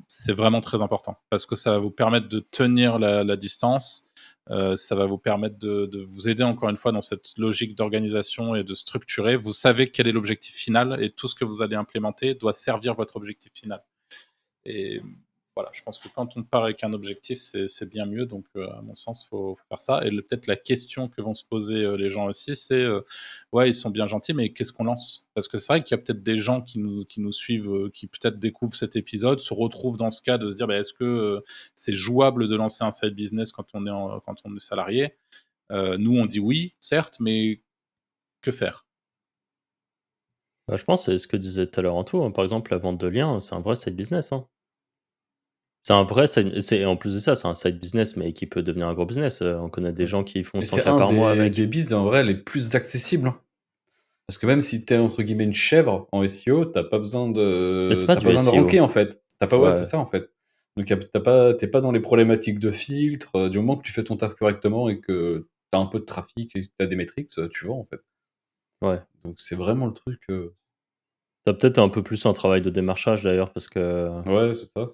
c'est vraiment très important parce que ça va vous permettre de tenir la distance, ça va vous permettre de vous aider encore une fois dans cette logique d'organisation et de structurer. Vous savez quel est l'objectif final et tout ce que vous allez implémenter doit servir votre objectif final. Et voilà, je pense que quand on part avec un objectif, c'est bien mieux. Donc, à mon sens, faut faire ça. Et peut-être la question que vont se poser les gens aussi, c'est ouais, ils sont bien gentils, mais qu'est-ce qu'on lance? Parce que c'est vrai qu'il y a peut-être des gens qui nous suivent, qui peut-être découvrent cet épisode, se retrouvent dans ce cas de se dire bah, est-ce que c'est jouable de lancer un side business quand quand on est salarié? Nous, on dit oui, certes, mais que faire? Bah, je pense c'est ce que disait tout à l'heure Anto, hein. Par exemple, la vente de liens, c'est un vrai side business, hein. C'est un vrai side c'est en plus de ça, c'est un side business, mais qui peut devenir un gros business, on connaît des Ouais. gens qui font Et 100 c'est K un par mois avec. des biz, en vrai, les plus accessibles, hein. Parce que même si t'es entre guillemets «une chèvre» en SEO, Mais c'est t'as pas pas du besoin de SEO. ranker, en fait. Ouais, c'est Ouais. ça, en fait. Donc t'es pas dans les problématiques de filtre. Du moment que tu fais ton taf correctement et que t'as un peu de trafic et que t'as des métriques, tu vends en fait. Ouais. Donc c'est vraiment le truc. Tu peut-être un peu plus un travail de démarchage d'ailleurs parce que Ouais, c'est ça.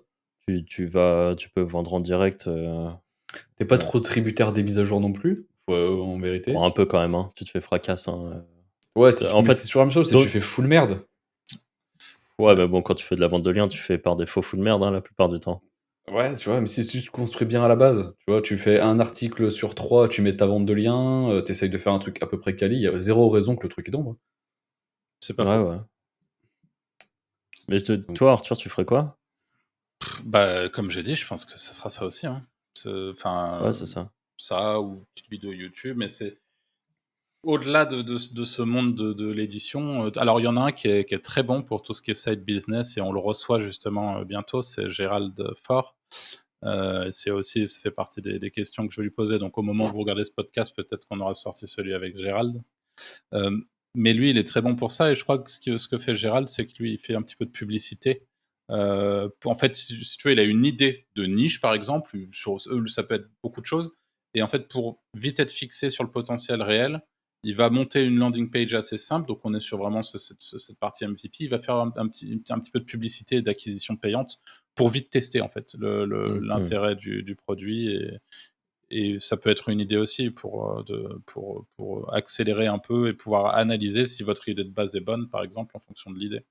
tu peux vendre en direct, T'es pas ouais. trop tributaire des mises à jour non plus, en vérité. Bon, un peu quand même, hein, tu te fais fracasse, hein, Ouais, en mais c'est fait, toujours la même chose, c'est tu donc fais full merde. ouais, mais bon, quand tu fais de la vente de liens, tu fais par défaut full merde, hein, la plupart du temps. Ouais, tu vois, mais si tu te construis bien à la base, tu vois, tu fais un article sur 3, tu mets ta vente de liens, tu de faire un truc à peu près quali, il y a 0 raison que le truc il tombe, hein. C'est pas Ouais, faux. ouais. Mais Donc toi, Arthur, tu ferais quoi? Bah, comme j'ai dit, je pense que ça sera ça aussi, hein. Ouais, Enfin, c'est ça. ça ou petite vidéo YouTube, mais c'est au-delà de ce monde de l'édition. Alors il y en a un qui est très bon pour tout ce qui est side business et on le reçoit justement, bientôt, c'est Gérald Faure. C'est aussi ça fait partie des questions que je vais lui poser, donc au moment où vous regardez ce podcast, peut-être qu'on aura sorti celui avec Gérald. Mais lui, il est très bon pour ça et je crois que ce que fait Gérald, c'est que lui, il fait un petit peu de publicité. En fait, si tu veux, il a une idée de niche, par exemple, ça peut être beaucoup de choses et en fait, pour vite être fixé sur le potentiel réel, il va monter une landing page assez simple, donc on est sur vraiment cette partie MVP. Il va faire un petit peu de publicité et d'acquisition payante pour vite tester, en fait, mmh. Mmh. l'intérêt du produit et ça peut être une idée aussi pour accélérer un peu et pouvoir analyser si votre idée de base est bonne, par exemple, en fonction de l'idée.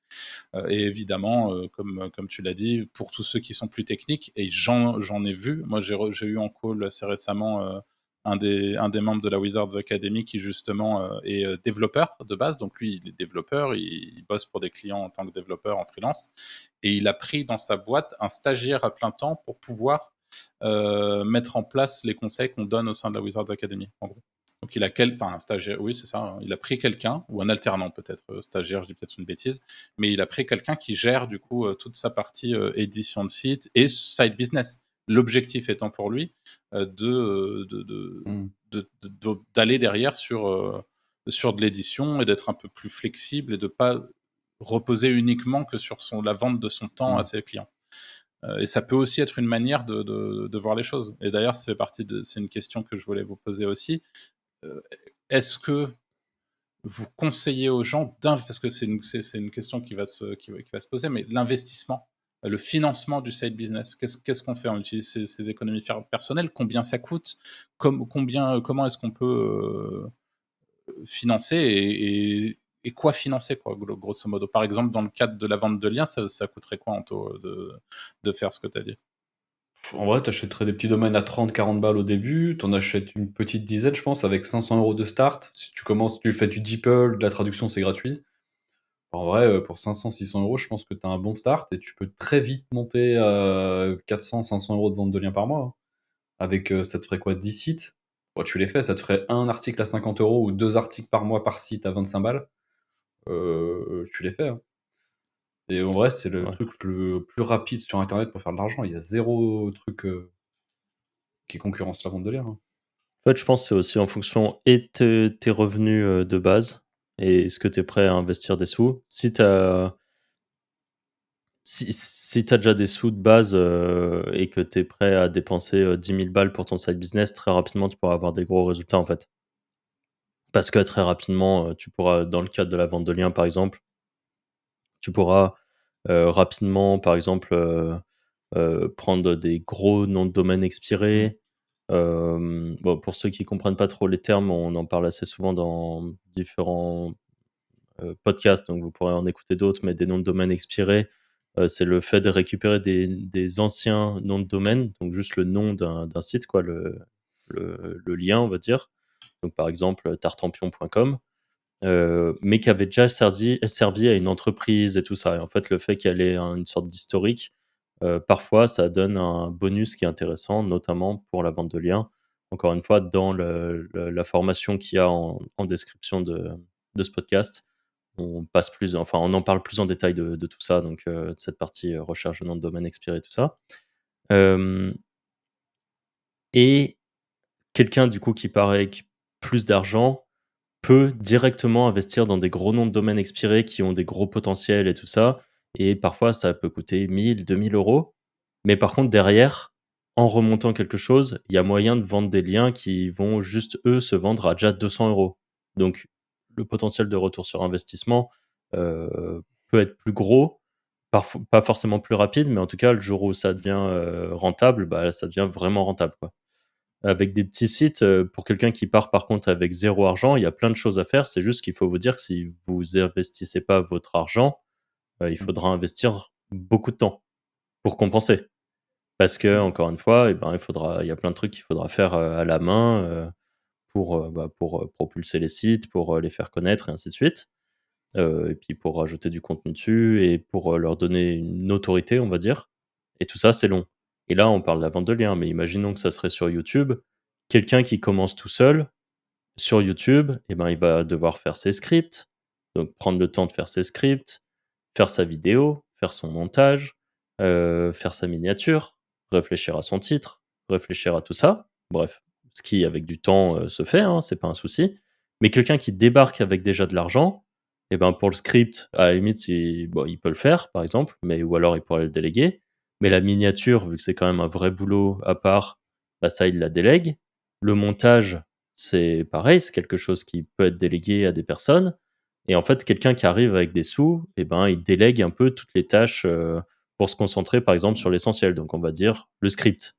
Et évidemment, comme tu l'as dit, pour tous ceux qui sont plus techniques, et j'en ai vu, moi j'ai eu en call assez récemment un des membres de la Wizards Academy qui justement est développeur de base. Donc lui, il est développeur, il bosse pour des clients en tant que développeur en freelance. Et il a pris dans sa boîte un stagiaire à plein temps pour pouvoir mettre en place les conseils qu'on donne au sein de la Wizards Academy, en gros. Donc il a un stagiaire, oui c'est ça, hein. Il a pris quelqu'un, ou un alternant peut-être, stagiaire, je dis peut-être une bêtise, mais il a pris quelqu'un qui gère du coup toute sa partie édition de site et side business. L'objectif étant pour lui Mmh. d'aller derrière sur de l'édition et d'être un peu plus flexible et de pas reposer uniquement que sur la vente de son temps à Mmh. ses clients. Et ça peut aussi être une manière de voir les choses. Et d'ailleurs, c'est une question que je voulais vous poser aussi. Est-ce que vous conseillez aux gens parce que c'est une question qui va se poser, mais l'investissement, le financement du side business, qu'est-ce qu'on fait? On utilise ses économies personnelles? Combien ça coûte? Comment est-ce qu'on peut financer et quoi financer, quoi, grosso modo? Par exemple, dans le cadre de la vente de liens, ça coûterait quoi en taux de faire ce que tu as dit? En vrai, t'achèterais des petits domaines à 30-40 balles au début, t'en achètes une petite dizaine, je pense, avec 500 € de start. Si tu commences, tu fais du DeepL, de la traduction, c'est gratuit. En vrai, pour 500-600 €, je pense que tu as un bon start et tu peux très vite monter à 400-500 € de vente de liens par mois, hein. Avec, ça te ferait quoi? 10 sites? Bah, tu les fais, ça te ferait un article à 50 € ou 2 articles par mois par site à 25 balles. Tu les fais, hein. Et en vrai, c'est le Ouais. truc le plus rapide sur internet pour faire de l'argent. Il y a zéro truc, qui concurrence la vente de liens, hein. En fait, je pense que c'est aussi en fonction et tes revenus, de base et est-ce que tu es prêt à investir des sous. Si tu déjà des sous de base, et que tu es prêt à dépenser, 10 000 balles pour ton side business, très rapidement, tu pourras avoir des gros résultats, en fait. Parce que très rapidement, tu pourras dans le cadre de la vente de liens, par exemple, tu pourras, rapidement, par exemple, prendre des gros noms de domaine Mmh. expirés. Bon, pour ceux qui comprennent pas trop les termes, on en parle assez souvent dans différents, podcasts, donc vous pourrez en écouter d'autres, mais des noms de domaine expirés, c'est le fait de récupérer des anciens noms de domaine, donc juste le nom d'un site quoi, le lien, on va dire. Donc par exemple, tartampion.com, mais qui avait déjà servi à une entreprise et tout ça et en fait, le fait qu'elle ait une sorte d'historique, parfois ça donne un bonus qui est intéressant, notamment pour la vente de liens. Encore une fois, dans la formation qu'il y a en description de ce podcast, on en parle plus en détail de tout ça, donc de cette partie, recherche de nom de domaine expiré, tout ça. Hem et quelqu'un du coup qui part avec plus d'argent peut directement investir dans des gros noms de domaine expirés qui ont des gros potentiels et tout ça et parfois ça peut coûter 1 000-2 000 €. Mais par contre, derrière, en remontant quelque chose, il y a moyen de vendre des liens qui vont juste, eux, se vendre à déjà 200 €. Donc le potentiel de retour sur investissement, peut être plus gros, pas forcément plus rapide, mais en tout cas, le jour où ça devient, rentable, bah, ça devient vraiment rentable, quoi. Avec des petits sites, pour quelqu'un qui part par contre avec zéro argent, il y a plein de choses à faire. C'est juste qu'il faut vous dire que si vous investissez pas votre argent, il Mmh. faudra investir beaucoup de temps pour compenser. Parce que Mmh. encore une fois, et ben, il y a plein de trucs qu'il faudra faire, à la main, pour propulser les sites, pour, les faire connaître et ainsi de suite. Et puis pour rajouter du contenu dessus et pour, leur donner une autorité, on va dire. Et tout ça, c'est long. Et là, on parle de la vente de liens, mais imaginons que ça serait sur YouTube. Quelqu'un qui commence tout seul, sur YouTube, et ben, il va devoir faire ses scripts, donc prendre le temps de faire ses scripts, faire sa vidéo, faire son montage, faire sa miniature, réfléchir à son titre, réfléchir à tout ça. Bref, ce qui avec du temps, se fait, hein, c'est pas un souci. Mais quelqu'un qui débarque avec déjà de l'argent, et ben, pour le script, à la limite, si bon, il peut le faire, par exemple, mais ou alors il pourrait le déléguer. Mais la miniature, vu que c'est quand même un vrai boulot à part, bah, ça, il la délègue. Le montage, c'est pareil, c'est quelque chose qui peut être délégué à des personnes. Et en fait, quelqu'un qui arrive avec des sous, et ben, il délègue un peu toutes les tâches, pour se concentrer, par exemple, sur l'essentiel. Donc on va dire le script.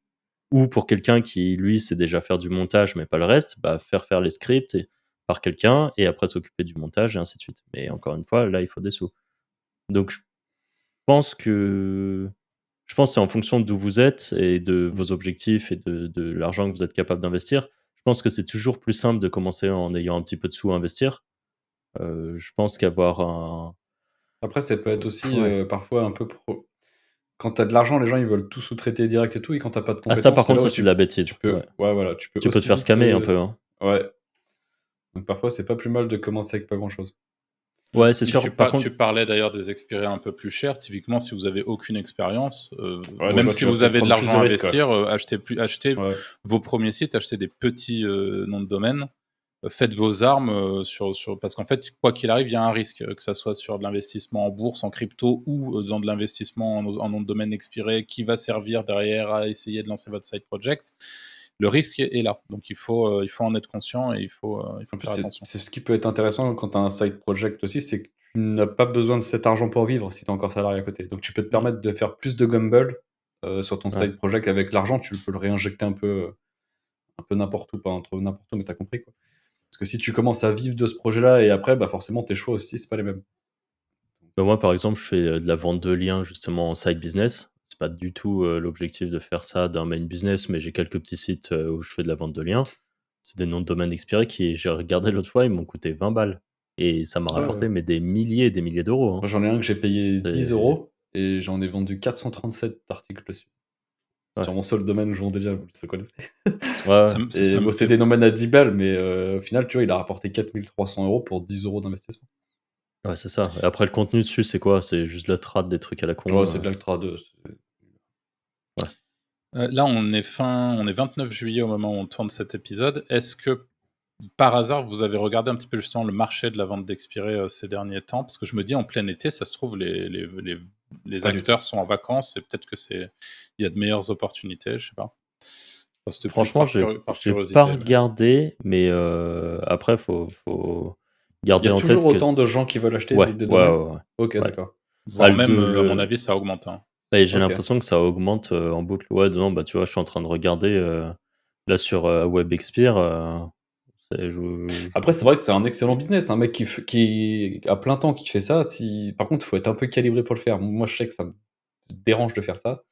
Ou pour quelqu'un qui, lui, sait déjà faire du montage, mais pas le reste, bah, faire les scripts par quelqu'un et après s'occuper du montage et ainsi de suite. Mais encore une fois, là, il faut des sous. Donc pense que je pense que c'est en fonction d'où vous êtes et de Mmh. vos objectifs et de l'argent que vous êtes capable d'investir. Je pense que c'est toujours plus simple de commencer en ayant un petit peu de sous à investir. Je pense qu'avoir un Après, ça peut être aussi, ouais. parfois un peu quand tu as de l'argent, les gens, ils veulent tout sous-traiter direct et tout et quand tu as pas de Ah ça, compétences, par c'est là contre, où ça, c'est de la tu bêtise. Ouais. peux ouais, voilà, tu peux Tu peux te aussi faire vite, scammer un peu, hein. ouais, donc parfois, c'est pas plus mal de commencer avec pas grand-chose. Ouais, c'est Et sûr. Par tu contre, parlais d'ailleurs des expériences un peu plus chères. Typiquement, si vous avez aucune expérience, Ouais, tu même vois, si tu vas vous peut-être avez de prendre plus l'argent de à risques, ouais. investir, achetez Ouais. vos premiers sites, achetez des petits, noms de domaine, faites vos armes, parce qu'en fait, quoi qu'il arrive, il y a un risque, que ça soit sur de l'investissement en bourse, en crypto ou, dans de l'investissement en nom de domaine expiré qui va servir derrière à essayer de lancer votre side project. Le risque est là, donc il faut en être conscient et il En faut plus, faire attention. c'est ce qui peut être intéressant quand tu as un side project aussi, c'est que tu n'as pas besoin de cet argent pour vivre si tu es encore salarié à côté. Donc tu peux te Mmh. permettre de faire plus de gamble, sur ton ouais. side project avec l'argent, tu peux le réinjecter un peu n'importe où, pas entre n'importe où, mais tu as compris, quoi. Parce que si tu commences à vivre de ce projet-là et après, bah, forcément tes choix aussi, c'est pas les mêmes. Bah, moi, par exemple, je fais, de la vente de liens justement en side business. C'est pas du tout, l'objectif de faire ça d'un main business, mais j'ai quelques petits sites, où je fais de la vente de liens. C'est des noms de domaine expirés qui j'ai regardé l'autre fois, ils m'ont coûté 20 balles et ça m'a Ouais, ouais. rapporté mais des milliers et des milliers d'euros, hein. Moi, j'en ai un que j'ai payé 10 C'est € et j'en ai vendu 437 d'articles dessus. Sur ouais. mon seul domaine où je vends déjà, vous le connaissez. Ouais, ouais. Et Ça me bon, c'est fait des domaines à 10 balles, mais au final, tu vois, il a rapporté 4 300 € pour 10 € d'investissement. Ouais, c'est ça et après le contenu dessus, c'est quoi? C'est juste de la trad, des trucs à la Ouais, con, c'est de l'Altra 2. ouais. Là, on est 29 juillet au moment où on tourne cet épisode. Est-ce que, par hasard, vous avez regardé un petit peu justement le marché de la vente d'expirés, ces derniers temps? Parce que je me dis en plein été, ça se trouve les Pas du tout. acteurs sont en vacances et peut-être que il y a de meilleures opportunités, je sais pas. Enfin, c'était plus Franchement, par j'ai pas curiosité, mais regardé, mais après faut Il y garder a en toujours tête que autant de gens qui veulent acheter ouais, des ouais, domaines? ouais, ouais. OK, Ouais. d'accord. Ah, voire même, à mon le avis, ça augmente, hein. et j'ai OK. l'impression que ça augmente, en boucle. Ouais, non, bah, tu vois, je suis en train de regarder, là sur, WebExpert, c'est je Après, c'est vrai que c'est un excellent business. Un mec qui à plein temps qui fait ça, si par contre, il faut être un peu calibré pour le faire. Moi, je sais que ça me dérange de faire ça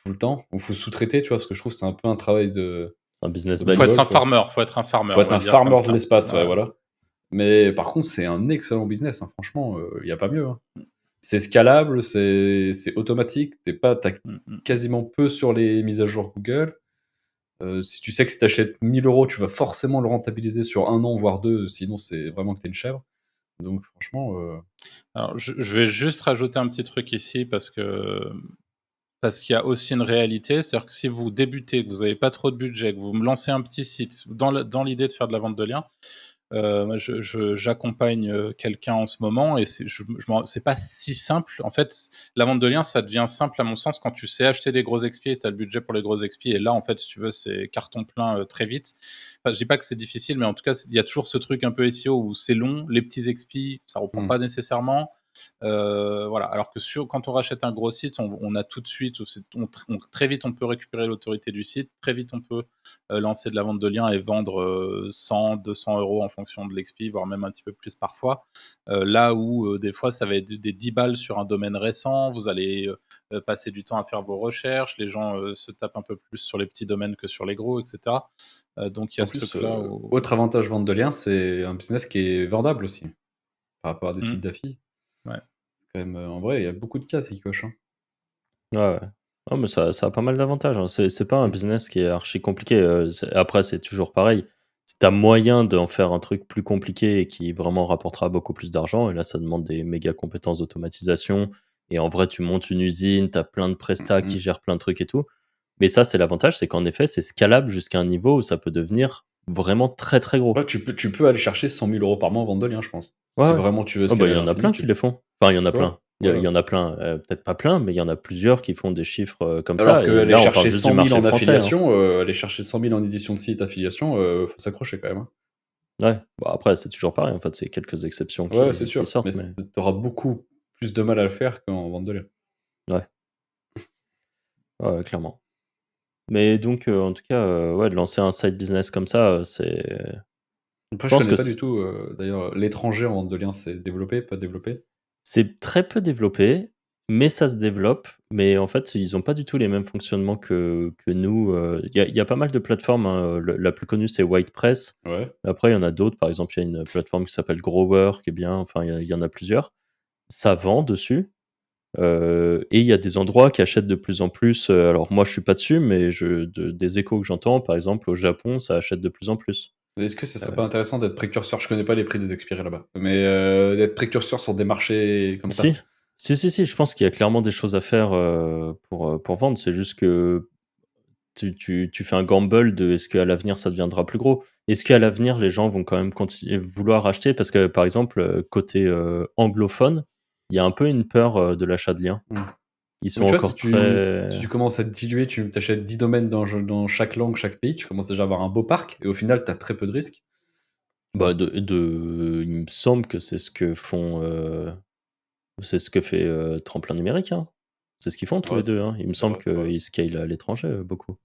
tout le temps. Il faut sous-traiter, tu vois? Parce que je trouve que c'est un peu un travail c'est un business Faut être banif. un bénévole, quoi. farmer, faut être un farmer, Faut on être va un dire comme farmer de ça. l'espace, ouais, Ouais. voilà. Mais par contre, c'est un excellent business, hein. Franchement, il y a pas mieux, hein. C'est scalable, c'est automatique, tu Mmh, mmh, mmh. quasiment peu sur les mises à jour Google. Si tu sais que si tu achètes 1 000 €, tu vas forcément le rentabiliser sur 1 an, voire 2, sinon c'est vraiment que tu es une chèvre. Donc franchement, Alors je vais juste rajouter un petit truc ici parce qu'il y a aussi une réalité, c'est-à-dire que si vous débutez, que vous avez pas trop de budget, que vous me lancez un petit site dans l'idée de faire de la vente de liens, Moi, j'accompagne quelqu'un en ce moment et c'est pas si simple. En fait, la vente de liens, ça devient simple à mon sens quand tu sais acheter des gros expiés, tu as le budget pour les gros expiés. Et là, en fait, si tu veux, c'est carton plein très vite. Enfin, je dis pas que c'est difficile, mais en tout cas, il y a toujours ce truc un peu SEO où c'est long. Les petits expiés, ça reprend pas nécessairement. Voilà. Alors que quand on rachète un gros site, on a tout de suite, très vite, on peut récupérer l'autorité du site, très vite, on peut lancer de la vente de liens et vendre 100, 200 euros en fonction de l'expi, voire même un petit peu plus parfois. Là où des fois, ça va être des 10 balles sur un domaine récent, vous allez passer du temps à faire vos recherches, les gens se tapent un peu plus sur les petits domaines que sur les gros, etc. Donc il y a En ce plus, truc-là. autre avantage vente de liens, c'est un business qui est vendable aussi, par rapport à des sites d'affi. Ouais. C'est quand même, en vrai, il y a beaucoup de cases qui cochent. Hein. Ouais. Oh, mais ça a pas mal d'avantages. Hein. C'est pas un business qui est archi compliqué. Après, c'est toujours pareil. Si t'as moyen d'en faire un truc plus compliqué et qui vraiment rapportera beaucoup plus d'argent, et là, ça demande des méga compétences d'automatisation. Et en vrai, tu montes une usine, t'as plein de prestats qui gèrent plein de trucs et tout. Mais ça, c'est l'avantage, c'est qu'en effet, c'est scalable jusqu'à un niveau où ça peut devenir vraiment très très gros. Ouais, tu peux aller chercher 100 000 euros par mois en vente de liens, je pense. Ouais, Si ouais. vraiment tu veux Oh, bah, il scaler y à en a l'infini, plein qui les font. Enfin, il y en a tu vois. plein. Il y en a plein, peut-être pas plein, mais il y en a plusieurs qui font des chiffres comme Alors ça. Et qu'aller là, on parle chercher juste du 100 000 marché en français. Hein. affiliation, aller chercher 100 000 en édition de site, affiliation, faut s'accrocher quand même. Hein. Ouais, bon après c'est toujours pareil en fait, c'est quelques exceptions Ouais, c'est qui sûr. Mais sortent, mais t'auras beaucoup plus de mal à le faire qu'en vente de liens. ouais, ouais, clairement. Mais donc en tout cas, ouais, de lancer un side business comme ça, je Après, je pense connais que pas du tout, d'ailleurs, l'étranger en vente de liens, c'est développé, pas développé? c'est très peu développé, mais ça se développe. Mais en fait, ils ont pas du tout les mêmes fonctionnements que nous, il y a pas mal de plateformes, hein, le la plus connue c'est WordPress. Ouais. Après il y en a d'autres, par exemple, il y a une plateforme qui s'appelle Grower qui est bien, enfin il y en a plusieurs. Ça vend dessus. Et il y a des endroits qui achètent de plus en plus, alors moi je suis pas dessus, mais des échos que j'entends, par exemple au Japon, ça achète de plus en plus. Est-ce que ce serait Heu, pas intéressant d'être précurseur? Je connais pas les prix des expirés là-bas, mais d'être précurseur sur des marchés comme ça? si, si, je pense qu'il y a clairement des choses à faire, pour vendre. C'est juste que tu fais un gamble de est-ce qu'à l'avenir ça deviendra plus gros? Est-ce qu'à l'avenir les gens vont quand même continuer vouloir acheter? Parce que par exemple, côté, anglophone, il y a un peu une peur, de l'achat de liens. Mmh. Ils Mais sont tu vois, si encore tu très commences à te diluer, tu t'achètes 10 domaines dans chaque langue, chaque pays, tu commences déjà à avoir un beau parc et au final, tu as très peu de risques. Tu bah, vois? il me semble que c'est ce que fait, Tremplin Numérique, hein. C'est ce qu'ils font tous Ouais, les 2, hein. Il me c'est semble vrai, c'est vrai. qu'ils scalent à l'étranger, beaucoup.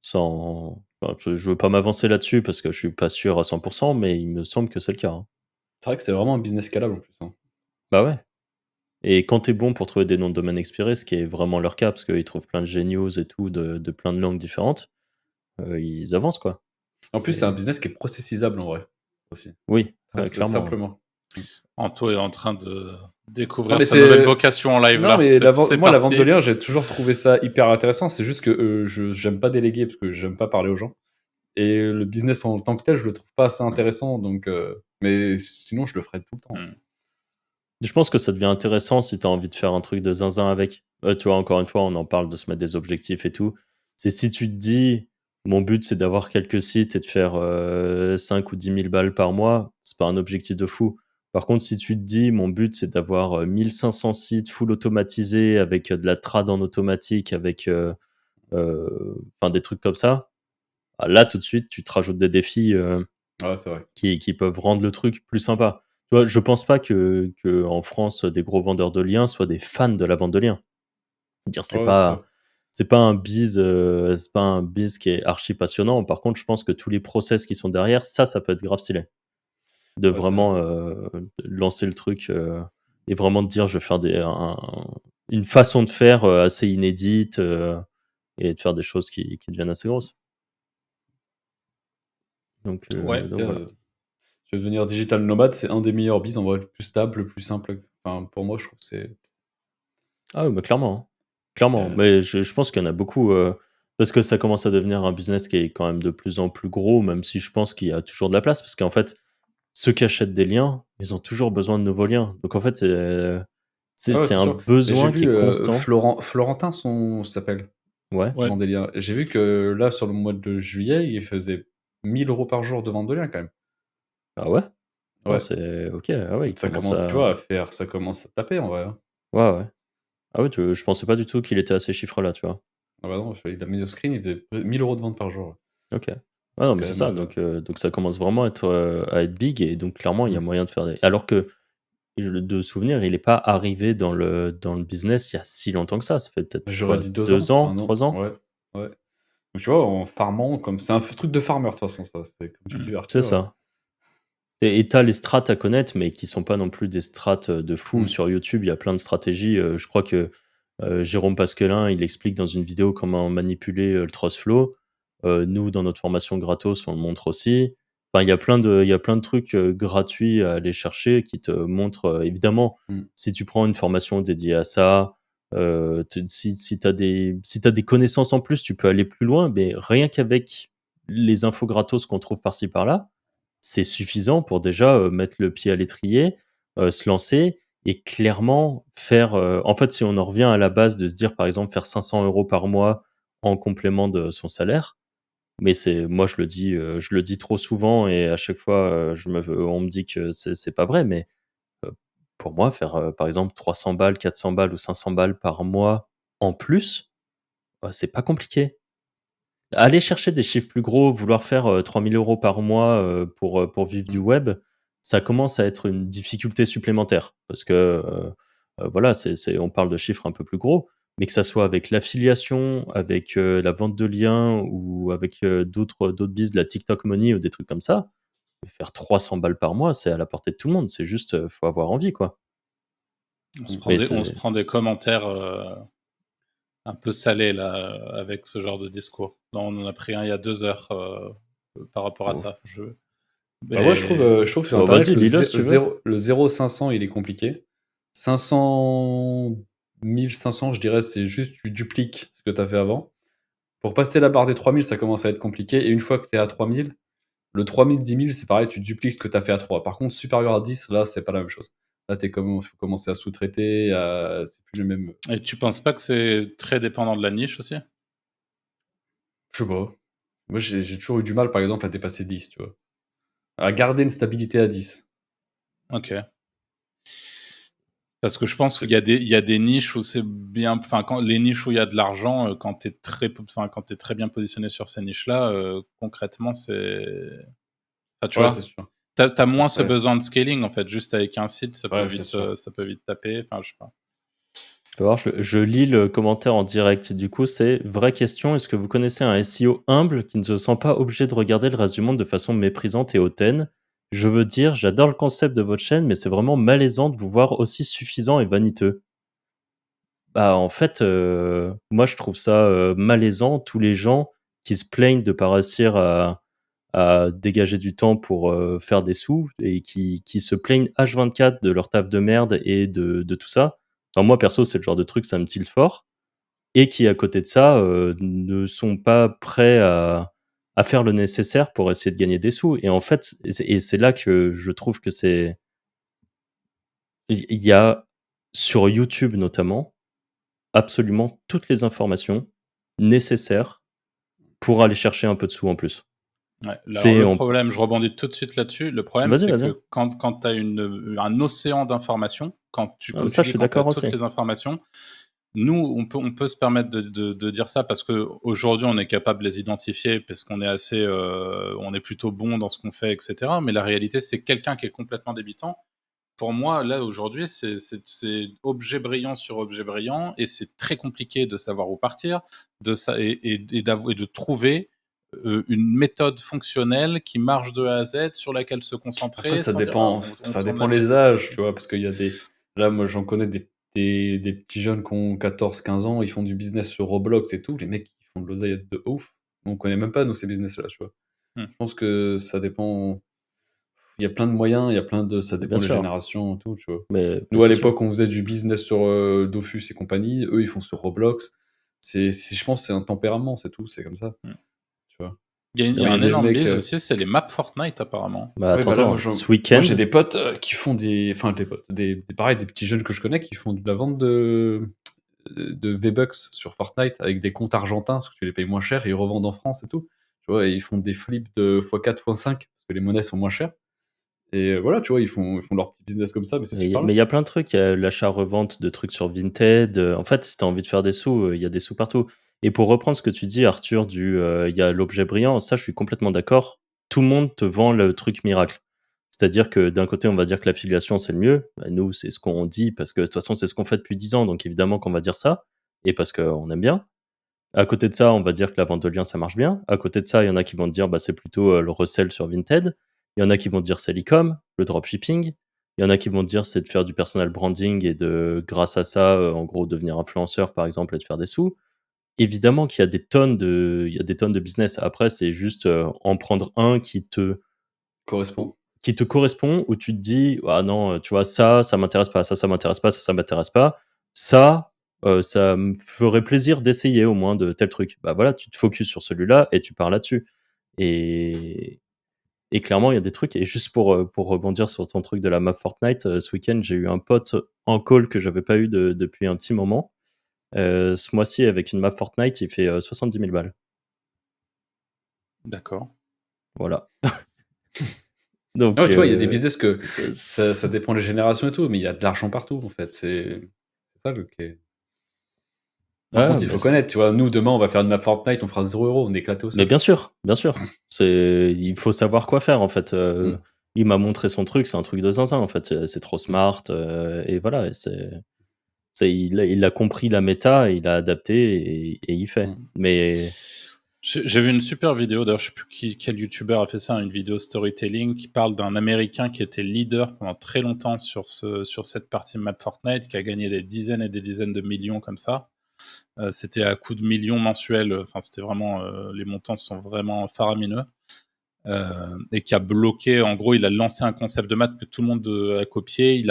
Sans enfin, je veux pas m'avancer là-dessus parce que je suis pas sûr à 100, mais il me semble que c'est le cas, hein. C'est vrai que c'est vraiment un business scalable en plus, hein. Bah, ouais, et quand tu es bon pour trouver des noms de domaine expirés, ce qui est vraiment leur cas parce qu'ils trouvent plein de génios et tout de plein de langues différentes, ils avancent, quoi. En plus, c'est un Et business qui est processisable en vrai, aussi. oui, clairement, hein. Simplement. Mmh. Anto est en train de Non, découvrir mais sa nouvelle c'est vocation en live non, là. mais C'est moi, la vente de parti. liens, j'ai toujours trouvé ça hyper intéressant. C'est juste que, je j'aime pas déléguer parce que j'aime pas parler aux gens et le business en tant que tel, je le trouve pas assez intéressant donc mais sinon, je le ferais tout le temps. Mmh. Je pense que ça devient intéressant si tu as envie de faire un truc de zinzin avec. Tu vois, encore une fois, on en parle de se mettre des objectifs et tout. C'est si tu te dis: «Mon but, c'est d'avoir quelques sites et de faire, 5 ou 10 000 balles par mois», c'est pas un objectif de fou. Par contre, si tu te dis: «Mon but, c'est d'avoir, 1 500 sites full automatisés avec, de la trad en automatique, avec, enfin des trucs comme ça», ah là, tout de suite, tu te rajoutes des défis, Ouais, c'est vrai. qui peuvent rendre le truc plus sympa. Tu vois, je pense pas que en France, des gros vendeurs de liens soient des fans de la vente de liens. Dire Ouais, c'est vrai. c'est pas un biz qui est archi passionnant. Par contre, je pense que tous les process qui sont derrière, ça peut être grave stylé. De Ouais, c'est vraiment, lancer le truc, et vraiment te dire: «Je vais faire une façon de faire, assez inédite», et de faire des choses qui deviennent assez grosses. Ouais. Donc voilà. je vais devenir digital nomade, c'est un des meilleurs biz en vrai, le plus stable, le plus simple. Enfin, pour moi, je trouve que c'est Ah oui, bah, clairement, hein. Clairement, heu, mais je pense qu'il y en a beaucoup, parce que ça commence à devenir un business qui est quand même de plus en plus gros, même si je pense qu'il y a toujours de la place. Parce qu'en fait, ceux qui achètent des liens, ils ont toujours besoin de nouveaux liens. Donc en fait, ouais, c'est c'est un sûr. Mais j'ai besoin qui vu, est constant. Florentin son s'appelle, Ouais. Ouais. vend des liens. J'ai vu que là, sur le mois de juillet, il faisait 1 000 € par jour de vente de liens quand même. Ah ouais? Ah, Ouais. c'est OK, ah ouais, il Ça commence commence, tu à vois, ça commence à taper en vrai, hein. ouais, ouais. Ah ouais, je pensais pas du tout qu'il était à ces chiffres-là, tu vois? Ah bah non, il a mis au screen, il faisait 1 000 € de vente par jour. OK. Ouais, C'est non, mais quand c'est même, ça, donc ça commence vraiment à être big et donc clairement, il y a mmh. moyen de faire des alors que de souvenir, il est pas arrivé dans le business il y a si longtemps que ça. Ça fait peut-être J'aurais quoi, dit 2 2 ans, ans, 1 an, 3 ans? ouais, ouais. Donc tu vois, en farmant comme c'est un truc de farmer de toute façon ça, c'est comme tu dis C'est Arthur, ça. Et tu les strates à connaître, mais qui sont pas non plus des strates, de fou. mmh, Sur YouTube, il y a plein de stratégies, je crois que, Jérôme Pasquelin, il explique dans une vidéo comment manipuler, le trust flow. Nous, dans notre formation gratos, on le montre aussi. Enfin, il y a plein de trucs, gratuits à aller chercher qui te montrent, évidemment, mmh, si tu prends une formation dédiée à ça, te si tu as des connaissances en plus, tu peux aller plus loin, mais rien qu'avec les infos gratos qu'on trouve par-ci par-là, c'est suffisant pour déjà, mettre le pied à l'étrier, se lancer et clairement faire, en fait, si on en revient à la base de se dire, par exemple, faire 500 € par mois en complément de son salaire, mais c'est moi, je le dis trop souvent et à chaque fois, on me dit que c'est pas vrai, mais, heu, pour moi, faire, par exemple 300 balles, 400 balles ou 500 balles par mois en plus, c'est pas compliqué. Aller chercher des chiffres plus gros, vouloir faire, 3 000 € par mois, pour vivre du mmh. web, ça commence à être une difficulté supplémentaire. Parce que, voilà, c'est on parle de chiffres un peu plus gros, mais que ça soit avec l'affiliation, avec, la vente de liens ou avec, d'autres bises, de la TikTok Money ou des trucs comme ça, faire 300 balles par mois, c'est à la portée de tout le monde. C'est juste, faut avoir envie, quoi. Mais On se c'est prend des commentaires un peu salés là, avec ce genre de discours. Là, on en a pris un il y a 2 heures par rapport à ouf. ça. Bah, moi Mais je trouve sur Bon, internet vas-y, lis-le si tu veux. le 0-500 il est compliqué. 500 1 500 je dirais c'est juste tu dupliques ce que tu as fait avant. Pour passer la barre des 3 000 ça commence à être compliqué et une fois que tu es à 3 000, le 3 000, 10 000 c'est pareil, tu dupliques ce que tu as fait à 3. Par contre supérieur à 10 là c'est pas la même chose. Là tu faut commencer à sous-traiter, c'est plus le même, et tu penses pas que c'est très dépendant de la niche aussi? je sais pas. Moi j'ai toujours eu du mal par exemple à dépasser 10 tu vois? À garder une stabilité à 10. OK. Parce que je pense C'est il y a des niches où c'est bien enfin, quand les niches où il y a de l'argent, quand tu es quand tu très bien positionné sur ces niches-là, concrètement, enfin, tu ouais, c'est vois? sûr. Tu as moins ce Après besoin de scaling, en fait. Juste avec un site, ouais, c'est sûr. ça peut vite taper, enfin, je sais pas. Tu vas voir, je lis le commentaire en direct. Du coup, c'est: «Vraie question, est-ce que vous connaissez un SEO humble qui ne se sent pas obligé de regarder le reste du monde de façon méprisante et hautaine? Je veux dire, j'adore le concept de votre chaîne, mais c'est vraiment malaisant de vous voir aussi suffisant et vaniteux». Bah, en fait, moi, je trouve ça, malaisant, tous les gens qui se plaignent de pas réussir à dégager du temps pour, faire des sous et qui se plaignent H24 de leur taf de merde et de tout ça. Enfin, moi, perso, c'est le genre de truc, ça me tilte fort et qui, à côté de ça, ne sont pas prêts à faire le nécessaire pour essayer de gagner des sous et en fait et c'est là que je trouve que c'est il y a sur YouTube notamment, absolument toutes les informations nécessaires pour aller chercher un peu de sous en plus. Ouais, alors C'est le on problème, je rebondis tout de suite là-dessus. Le problème, Vas-y, c'est vas-y. que quand tu as un océan d'informations, comme Ça, tu je dis, suis quand tu as d'accord toutes aussi. les informations, nous, on peut se permettre de dire ça parce qu'aujourd'hui, on est capable de les identifier parce qu'on est assez, on est plutôt bon dans ce qu'on fait, et cetera. Mais la réalité, c'est quelqu'un qui est complètement débutant. Pour moi, là, aujourd'hui, c'est objet brillant sur objet brillant et c'est très compliqué de savoir où partir, et de trouver, une méthode fonctionnelle qui marche de A à Z, sur laquelle se Après, concentrer sans dire: «Ah, on ça tourne dépend la tête les ici». âges, tu vois? Parce qu'il y a des là, moi, j'en connais des petits jeunes qui ont 14-15 ans, ils font du business sur Roblox et tout. Les mecs, ils font de l'oseille de ouf. On connaît même pas, nous, ces business-là, tu vois? Mmh. Je pense que ça dépend. Il y a plein de moyens, il y a plein de ça Bien dépend des sûr, générations et tout, tu vois? mais Nous, à c'est sûr. l'époque, on faisait du business sur, Dofus et compagnie. Eux, ils font sur Roblox. Je pense, c'est un tempérament, c'est tout, c'est comme ça, Mmh. tu vois? Il y a Mais un les énorme mecs, bise aussi, c'est les maps Fortnite apparemment. Bah, ouais, attends, bah, là, attends, ce moi, j'ai week-end des potes, qui font des potes, pareil, des petits jeunes que je connais qui font de la vente de V-Bucks sur Fortnite avec des comptes argentins, parce que tu les payes moins cher et ils revendent en France et tout. Tu vois? Et ils font des flips de x4, x5 parce que les monnaies sont moins chères Et voilà, tu vois, ils font leur petit business comme ça, mais c'est Mais super mais bien. il y a plein de trucs, il y a l'achat-revente de trucs sur Vinted, en fait, si tu as envie de faire des sous, il y a des sous partout et pour reprendre ce que tu dis Arthur il y a l'objet brillant, ça je suis complètement d'accord. Tout le monde te vend le truc miracle. C'est-à-dire que d'un côté, on va dire que l'affiliation, c'est le mieux. Bah, nous, c'est ce qu'on dit parce que de toute façon, c'est ce qu'on fait depuis 10 ans, donc évidemment qu'on va dire ça et parce qu'on aime bien. À côté de ça, on va dire que la vente de liens, ça marche bien. À côté de ça, il y en a qui vont te dire, bah, c'est plutôt, le resell sur Vinted. Il y en a qui vont dire c'est l'e-com, le dropshipping. Il y en a qui vont dire c'est de faire du personal branding et de grâce à ça, en gros devenir influenceur par exemple et de faire des sous. Évidemment qu'il y a des tonnes de business. Après, c'est juste, en prendre un Correspond. qui te correspond, où tu te dis: «Ah non, tu vois, ça m'intéresse pas, ça m'intéresse pas, ça m'intéresse pas. Ça, ça me ferait plaisir d'essayer au moins de tel truc». Bah, voilà, tu te focuses sur celui-là et tu pars là-dessus et et clairement, il y a des trucs et juste pour rebondir sur ton truc de la map Fortnite, ce week-end, j'ai eu un pote en call que j'avais pas eu depuis un petit moment. Ce mois-ci, avec une map Fortnite, il fait, 70 000 balles. D'accord. Voilà. Ah Donc ouais, tu vois, il y a des business que ça ça dépend des générations et tout, mais il y a de l'argent partout, en fait. C'est ça le qui est. Par ouais, contre, il mais faut connaître, tu vois. Nous, demain, on va faire une map Fortnite, on fera 0 €, on est éclaté au Mais sol. bien sûr, bien sûr. Il faut savoir quoi faire en fait, Mm. il m'a montré son truc, c'est un truc de zinzin en fait, c'est trop smart, et voilà et il a compris la méta, il a adapté et il fait. Mm. Mais J'ai vu une super vidéo, d'ailleurs, je sais plus quel youtubeur a fait ça, une vidéo storytelling qui parle d'un Américain qui était leader pendant très longtemps sur cette partie map Fortnite, qui a gagné des dizaines et des dizaines de millions comme ça. C'était à coups de millions mensuels, enfin c'était vraiment, les montants sont vraiment faramineux. Et qui a bloqué, en gros, il a lancé un concept de map que tout le monde a copié, il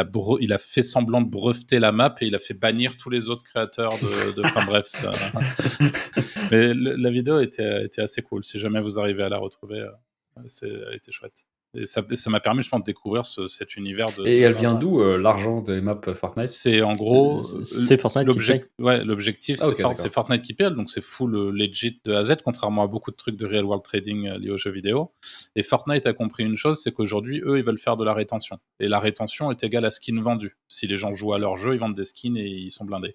a fait semblant de breveter la map et il a fait bannir tous les autres créateurs enfin bref, mais la vidéo était assez cool. Si jamais vous arrivez à la retrouver, elle était chouette. Et ça m'a permis, je pense, de découvrir cet univers Et de elle vient zinzin. d'où, l'argent des maps Fortnite? C'est en gros, c'est Fortnite qui paye. l'objectif, Ah, OK, c'est d'accord. Fortnite qui paye, donc c'est full, legit de A à Z, contrairement à beaucoup de trucs de real world trading, liés aux jeux vidéo. Et Fortnite a compris une chose, c'est qu'aujourd'hui, eux, ils veulent faire de la rétention. Et la rétention est égale à skin vendu. Si les gens jouent à leur jeu, ils vendent des skins et ils sont blindés.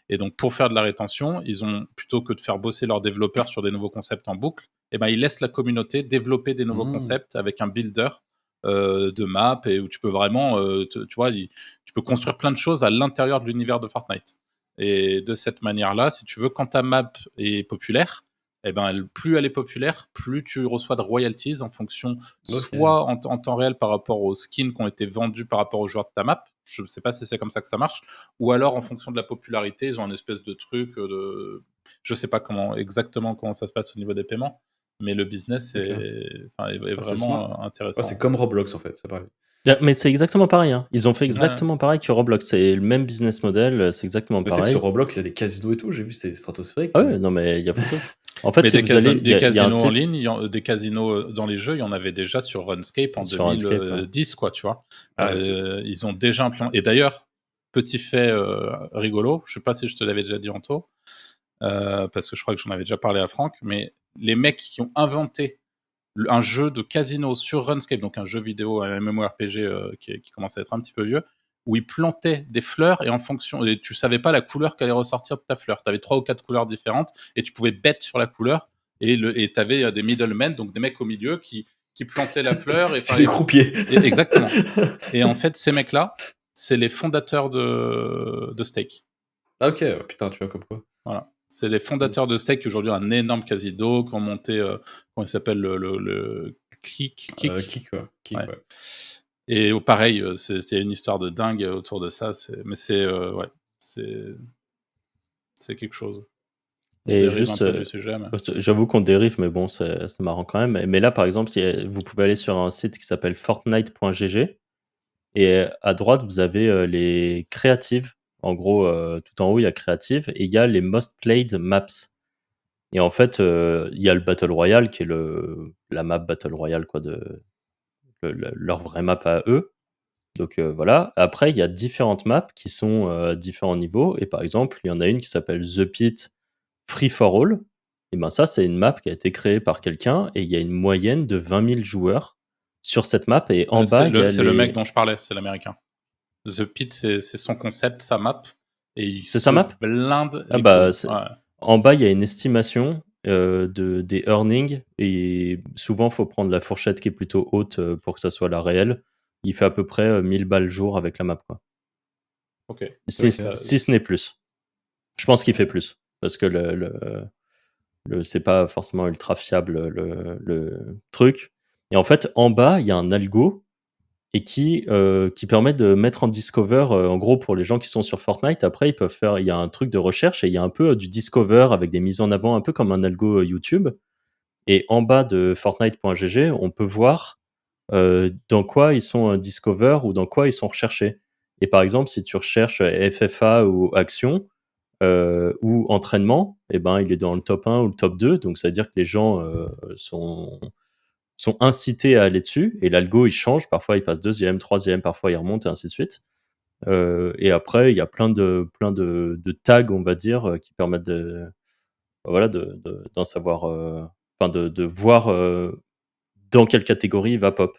Et donc, pour faire de la rétention, ils ont, plutôt que de faire bosser leurs développeurs sur des nouveaux concepts en boucle, eh ben, ils laissent la communauté développer des nouveaux Mmh. concepts avec un builder, de map, et où tu peux vraiment, tu vois, tu peux construire plein de choses à l'intérieur de l'univers de Fortnite. Et de cette manière-là, si tu veux, quand ta map est populaire, eh ben, plus elle est populaire, plus tu reçois de royalties en fonction, OK. soit en temps réel par rapport aux skins qui ont été vendus par rapport aux joueurs de ta map. Je ne sais pas si c'est comme ça que ça marche, ou alors en fonction de la popularité, ils ont un espèce de truc je sais pas exactement comment ça se passe au niveau des paiements, mais le business OK. est Ah, c'est smart. vraiment Ouais, c'est intéressant. comme Roblox, en fait, c'est pareil. Mais c'est exactement pareil, hein. Ils ont fait Ouais. exactement pareil que Roblox. C'est le même business model, c'est exactement Mais c'est que sur pareil. Roblox, il y a des casinos et tout, j'ai vu, c'est stratosphérique, Ah ouais, non mais il y a photo. En fait, Mais si vous allez des il y a un casinos en site ligne, des casinos dans les jeux, il y en avait déjà sur RuneScape en sur Inkscape, ouais. 2010, quoi, tu vois. Ah ouais, Ils ont déjà implémenté. Et d'ailleurs, petit fait rigolo, je sais pas si je te l'avais déjà dit, Anto, parce que je crois que j'en avais déjà parlé à Franck, mais les mecs qui ont inventé un jeu de casino sur RuneScape, donc un jeu vidéo, un MMORPG qui commence à être un petit peu vieux, où ils plantaient des fleurs et en fonction, et tu savais pas la couleur qu'allait ressortir de ta fleur. Tu avais 3 ou 4 couleurs différentes et tu pouvais bet sur la couleur, et tu avais des middlemen, donc des mecs au milieu qui plantaient la fleur. Et, c'est les croupiers. exactement. Et en fait, ces mecs-là, c'est les fondateurs de Stake. Ah, OK, putain, tu vois, comme quoi. Voilà. C'est les fondateurs de Stake, qui aujourd'hui ont un énorme casino, qui ont monté, comment il s'appelle, le Kik. Kik, ouais. Kik, Ouais. ouais. Et pareil, c'est une histoire de dingue autour de ça. Mais ouais, c'est quelque chose. On Et dérive un juste, peu du sujet, mais j'avoue qu'on dérive, mais bon, c'est marrant quand même. Mais là, par exemple, vous pouvez aller sur un site qui s'appelle fortnite.gg et à droite, vous avez les créatives. En gros, tout en haut, il y a créative et il y a les most played maps. Et en fait, il y a le Battle Royale qui est la map Battle Royale, quoi, leur vraie map à eux. Donc voilà. Après, il y a différentes maps qui sont à différents niveaux. Et par exemple, il y en a une qui s'appelle The Pit Free for All. Et ben ça, c'est une map qui a été créée par quelqu'un et il y a une moyenne de 20 000 joueurs sur cette map et en bas, C'est il y a le mec les... dont je parlais, c'est l'américain. The Pit, c'est son concept, sa map, et il C'est sa se map? blinde Ah les bah, couilles. Ouais. en bas, il y a une estimation des earnings et souvent, il faut prendre la fourchette qui est plutôt haute pour que ça soit la réelle. Il fait à peu près 1000 balles jour avec la map, quoi. Ok. Si, Ça- si ce n'est plus. Je pense qu'il fait plus parce que c'est pas forcément ultra fiable le truc. Et en fait, en bas, il y a un algo et qui permet de mettre en discover, en gros, pour les gens qui sont sur Fortnite, après, ils peuvent faire, il y a un truc de recherche et il y a un peu du discover avec des mises en avant, un peu comme un algo YouTube. Et en bas de Fortnite.gg, on peut voir dans quoi ils sont discover ou dans quoi ils sont recherchés. Et par exemple, si tu recherches FFA ou Action ou entraînement, eh ben, il est dans le top 1 ou le top 2. Donc, ça veut dire que les gens sont incités à aller dessus. Et l'algo, il change. Parfois, il passe deuxième, troisième, parfois, il remonte et ainsi de suite. Et après, il y a plein de tags, on va dire, qui permettent voilà, d'en savoir, enfin, de voir dans quelle catégorie il va pop.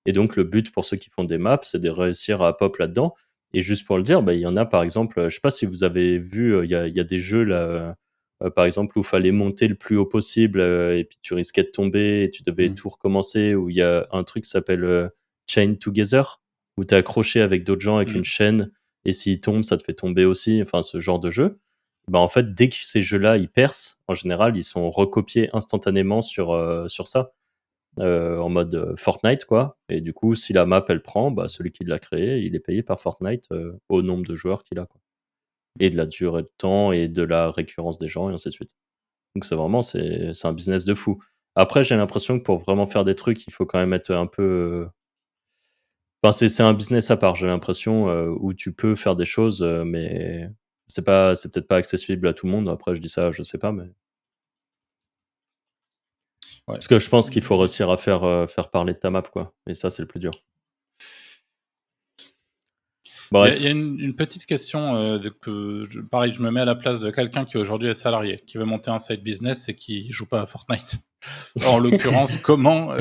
Et donc, le but pour ceux qui font des maps, c'est de réussir à pop là-dedans. Et juste pour le dire, bah, il y en a par exemple, je sais pas si vous avez vu, il y a des jeux là, par exemple, où il fallait monter le plus haut possible et puis tu risquais de tomber et tu devais Mm. tout recommencer. Où il y a un truc qui s'appelle Chain Together, où tu es accroché avec d'autres gens avec Mm. une chaîne et s'ils tombent, ça te fait tomber aussi. Enfin, ce genre de jeu. Bah, en fait, dès que ces jeux-là, ils percent, en général, ils sont recopiés instantanément sur ça en mode Fortnite, quoi. Et du coup, si la map, elle prend, bah, celui qui l'a créé, il est payé par Fortnite au nombre de joueurs qu'il a, quoi. Et de la durée de temps et de la récurrence des gens, et ainsi de suite. Donc c'est vraiment, c'est un business de fou. Après, j'ai l'impression que pour vraiment faire des trucs, il faut quand même être un peu... Enfin, c'est un business à part, j'ai l'impression, où tu peux faire des choses, mais c'est peut-être pas accessible à tout le monde. Après, je dis ça, je sais pas, mais... Ouais. Parce que je pense qu'il faut réussir à faire parler de ta map, quoi. Et ça, c'est le plus dur. Il y a Bref. une petite question pareil, je me mets à la place de quelqu'un qui aujourd'hui est salarié, qui veut monter un side business et qui joue pas à Fortnite. En l'occurrence, comment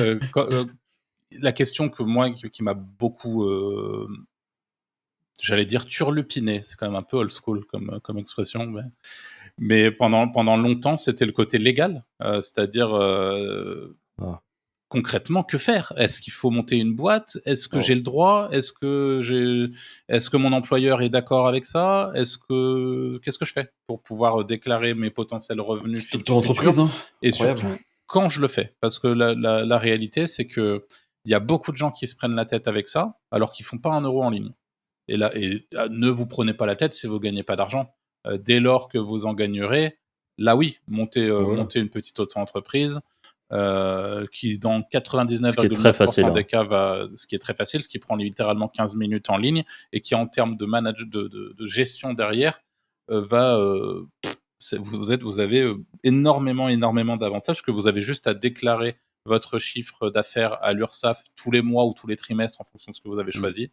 la question que moi qui m'a beaucoup j'allais dire turlupiné, c'est quand même un peu old school comme expression, mais pendant longtemps, c'était le côté légal, c'est-à-dire Ah. concrètement, que faire? Est-ce qu'il faut monter une boîte? Est-ce que Alors, j'ai le droit? Est-ce que mon employeur est d'accord avec ça? Qu'est-ce que je fais pour pouvoir déclarer mes potentiels revenus c'est ton futurs? entreprise, hein. Et Incroyable. surtout, quand je le fais? Parce que la réalité, c'est que il y a beaucoup de gens qui se prennent la tête avec ça, alors qu'ils font pas un euro en ligne. Et là, ne vous prenez pas la tête si vous gagnez pas d'argent. Dès lors que vous en gagnerez, là oui, Voilà. montez une petite auto-entreprise qui dans Ce qui est très facile. 99% Hein. des cas ce qui est très facile, ce qui prend littéralement 15 minutes en ligne et qui en termes de de gestion derrière vous avez énormément d'avantages que vous avez juste à déclarer votre chiffre d'affaires à l'URSSAF tous les mois ou tous les trimestres en fonction de ce que vous avez Mm. choisi.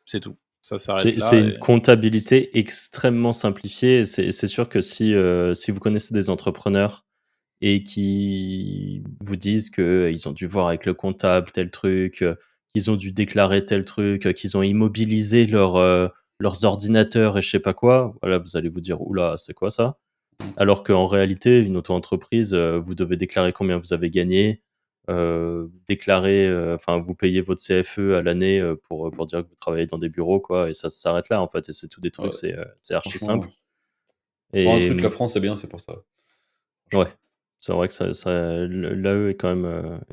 C'est tout. Ça s'arrête C'est là. une comptabilité extrêmement simplifiée. C'est sûr que si vous connaissez des entrepreneurs et qui vous disent qu'ils ont dû voir avec le comptable tel truc, qu'ils ont dû déclarer tel truc, qu'ils ont immobilisé leurs ordinateurs et je sais pas quoi, voilà, vous allez vous dire: «Ouh là, c'est quoi ça?» Alors qu'en réalité, une auto-entreprise, vous devez déclarer combien vous avez gagné, déclarer, enfin, vous payez votre CFE à l'année, pour dire que vous travaillez dans des bureaux, quoi et ça s'arrête là, en fait et c'est tout des trucs, Ouais, c'est archi franchement, simple pour un et truc, la France, c'est bien, c'est pour ça. ouais, Franchement. c'est vrai que l'AE est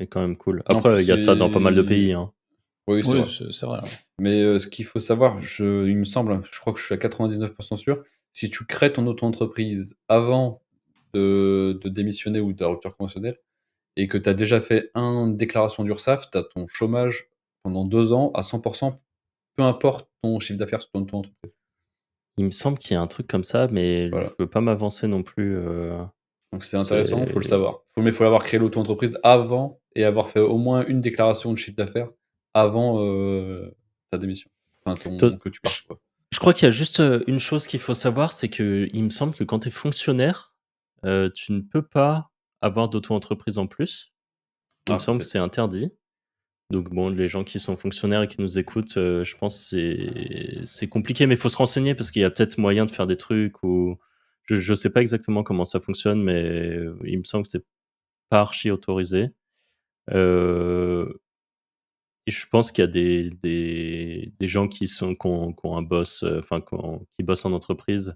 quand même cool. En plus, Après, il y a ça dans pas mal de pays, hein. oui, c'est Oui, vrai. c'est vrai. Ouais. Mais ce qu'il faut savoir, il me semble, je crois que je suis à 99% sûr, si tu crées ton auto-entreprise avant de démissionner ou de la rupture conventionnelle et que tu as déjà fait une déclaration d'URSSAF, tu as ton chômage pendant 2 ans à 100%, peu importe ton chiffre d'affaires sur ton auto-entreprise. Il me semble qu'il y a un truc comme ça, mais je Voilà. veux pas m'avancer non plus, Donc c'est intéressant, il faut le c'est savoir. Mais il faut l'avoir créé l'auto-entreprise avant et avoir fait au moins une déclaration de chiffre d'affaires avant ta démission. Enfin, toi que tu je partes, quoi. je crois qu'il y a juste, une chose qu'il faut savoir, c'est que il me semble que quand tu es fonctionnaire, tu ne peux pas avoir d'auto-entreprise en plus. Il me Ah, semble que peut-être. c'est interdit. Donc bon, les gens qui sont fonctionnaires et qui nous écoutent, je pense que c'est compliqué, mais il faut se renseigner parce qu'il y a peut-être moyen de faire des trucs ou je sais pas exactement comment ça fonctionne, mais il me semble que c'est pas archi autorisé. Heu et je pense qu'il y a des gens qui ont un boss, enfin qui bossent en entreprise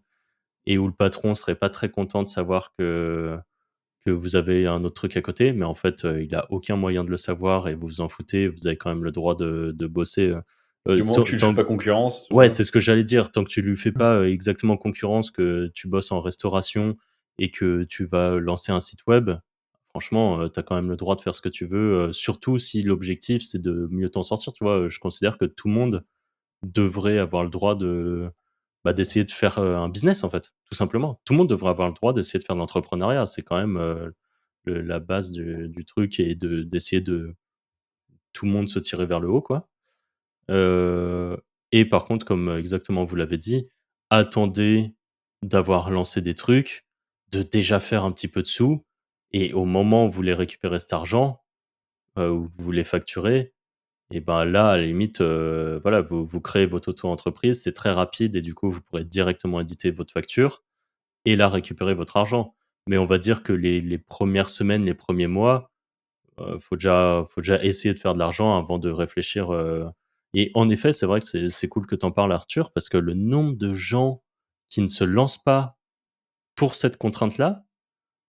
et où le patron serait pas très content de savoir que vous avez un autre truc à côté, mais en fait, il a aucun moyen de le savoir et vous vous en foutez. Vous avez quand même le droit de bosser, Du moment que tu lui fais pas concurrence, tu ouais, vois. c'est ce que j'allais dire. Tant que tu lui fais pas, exactement concurrence, que tu bosses en restauration et que tu vas lancer un site web, franchement, tu as quand même le droit de faire ce que tu veux, surtout si l'objectif, c'est de mieux t'en sortir, tu vois? Je considère que tout le monde devrait avoir le droit d'essayer de faire, un business, en fait, tout simplement. Tout le monde devrait avoir le droit d'essayer de faire de l'entrepreneuriat. C'est quand même, la base du truc et d'essayer de tout le monde se tirer vers le haut, quoi. Heu et par contre, comme, exactement vous l'avez dit, attendez d'avoir lancé des trucs, de déjà faire un petit peu de sous et au moment où vous voulez récupérer cet argent, où vous voulez facturer et ben, là, à la limite, voilà, vous créez votre auto-entreprise, c'est très rapide et du coup, vous pourrez directement éditer votre facture et là, récupérer votre argent. Mais on va dire que les 1 semaines, les premiers mois, faut déjà essayer de faire de l'argent avant de réfléchir, et en effet, c'est vrai que c'est cool que tu en parles, Arthur, parce que le nombre de gens qui ne se lancent pas pour cette contrainte-là,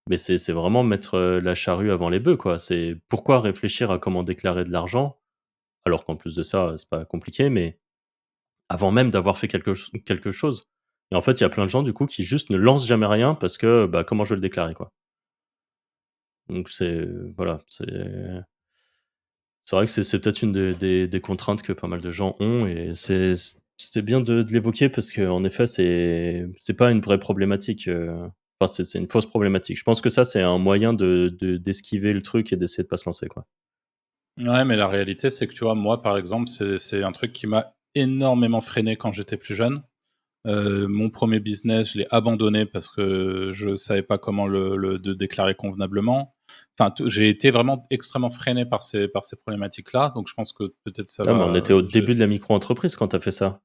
mais c'est vraiment mettre, la charrue avant les bœufs, quoi. C'est pourquoi réfléchir à comment déclarer de l'argent, alors qu'en plus de ça, c'est pas compliqué, mais avant même d'avoir fait quelque chose et en fait, il y a plein de gens, du coup, qui juste ne lancent jamais rien parce que, bah, comment je vais le déclarer, quoi? Donc voilà, c'est vrai que c'est peut-être une des contraintes que pas mal de gens ont et c'était bien de l'évoquer parce qu'en effet, c'est pas une vraie problématique, enfin, c'est une fausse problématique. Je pense que ça, c'est un moyen d'esquiver le truc et d'essayer de pas se lancer, quoi. Ouais, mais la réalité, c'est que, tu vois, moi, par exemple, c'est un truc qui m'a énormément freiné quand j'étais plus jeune. Mon premier business, je l'ai abandonné parce que je savais pas comment le déclarer convenablement. Enfin, j'ai été vraiment extrêmement freiné par ces problématiques-là, donc je pense que peut-être ça Ah, mais on va, était au début de la micro-entreprise quand tu as fait ça.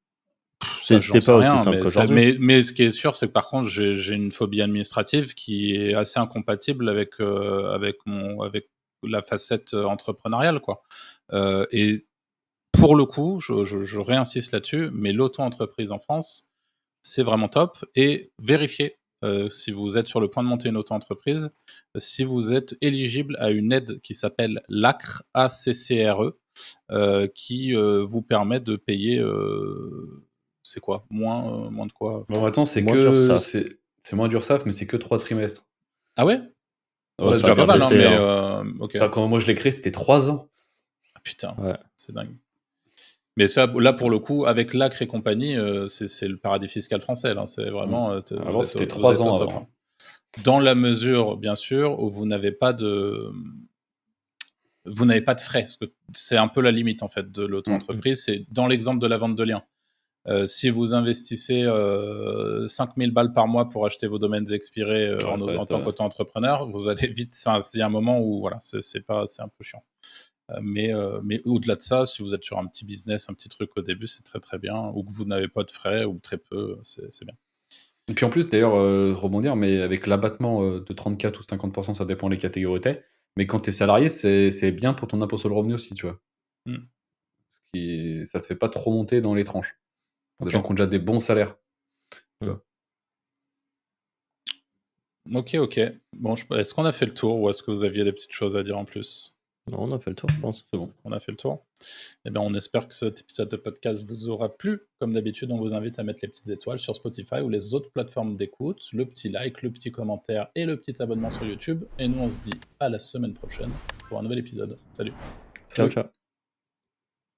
ça, j'en C'était sais pas aussi rien, simple mais ça qu'aujourd'hui. mais ce qui est sûr, c'est que par contre, j'ai une phobie administrative qui est assez incompatible avec la facette, entrepreneuriale, quoi. Et pour le coup, je réinsiste là-dessus, mais l'auto-entreprise en France, c'est vraiment top et vérifiez, si vous êtes sur le point de monter une auto-entreprise, si vous êtes éligible à une aide qui s'appelle l'ACCRE, ACCRE, qui, vous permet de payer, c'est quoi? Moins de quoi? Bon, attends, Moins d'URSSAF. c'est moins d'URSSAF, mais c'est que 3 trimestres. Ah ouais? Ouais, Bah, c'est ça a déjà pas bien mal, hein, baissé, mais, hein. OK. Enfin, quand moi je l'ai créé, c'était 3 ans. Ah putain, Ouais. c'est dingue. Mais ça, là, pour le coup, avec l'ACCRE et compagnie, c'est le paradis fiscal français, là. C'est Mmh. vraiment, Avant, c'était vous 3 êtes au ans top, avant. hein. Dans la mesure, bien sûr, où vous n'avez pas de frais, parce que c'est un peu la limite, en fait, de Mmh. l'auto-entreprise. C'est dans l'exemple de la vente de liens. Si vous investissez 5 000 balles par mois pour acheter vos domaines expirés Ouais, ça en reste, tant qu'auto-entrepreneur, vous allez vite. Enfin, il y a un moment où voilà, c'est un peu chiant. Mais au-delà de ça, si vous êtes sur un petit business, un petit truc au début, c'est très très bien. Ou que vous n'avez pas de frais ou très peu, c'est bien. et puis en plus, d'ailleurs, rebondir, mais avec l'abattement, de 34 ou 50, ça dépend les catégories où tu es, mais quand tu es salarié, c'est bien pour ton impôt sur le revenu aussi, tu vois? Mm. Ça te fait pas trop monter dans les tranches. Pour des Ok, gens qui ont déjà des bons salaires, tu Mmh. vois? ok, ok. Bon, est-ce qu'on a fait le tour ou est-ce que vous aviez des petites choses à dire en plus? Non, on a fait le tour, je pense. C'est bon. On a fait le tour. Eh bien, on espère que cet épisode de podcast vous aura plu. Comme d'habitude, on vous invite à mettre les petites étoiles sur Spotify ou les autres plateformes d'écoute, le petit like, le petit commentaire et le petit abonnement sur YouTube. Et nous, on se dit à la semaine prochaine pour un nouvel épisode. Salut! Ciao, Salut. ciao.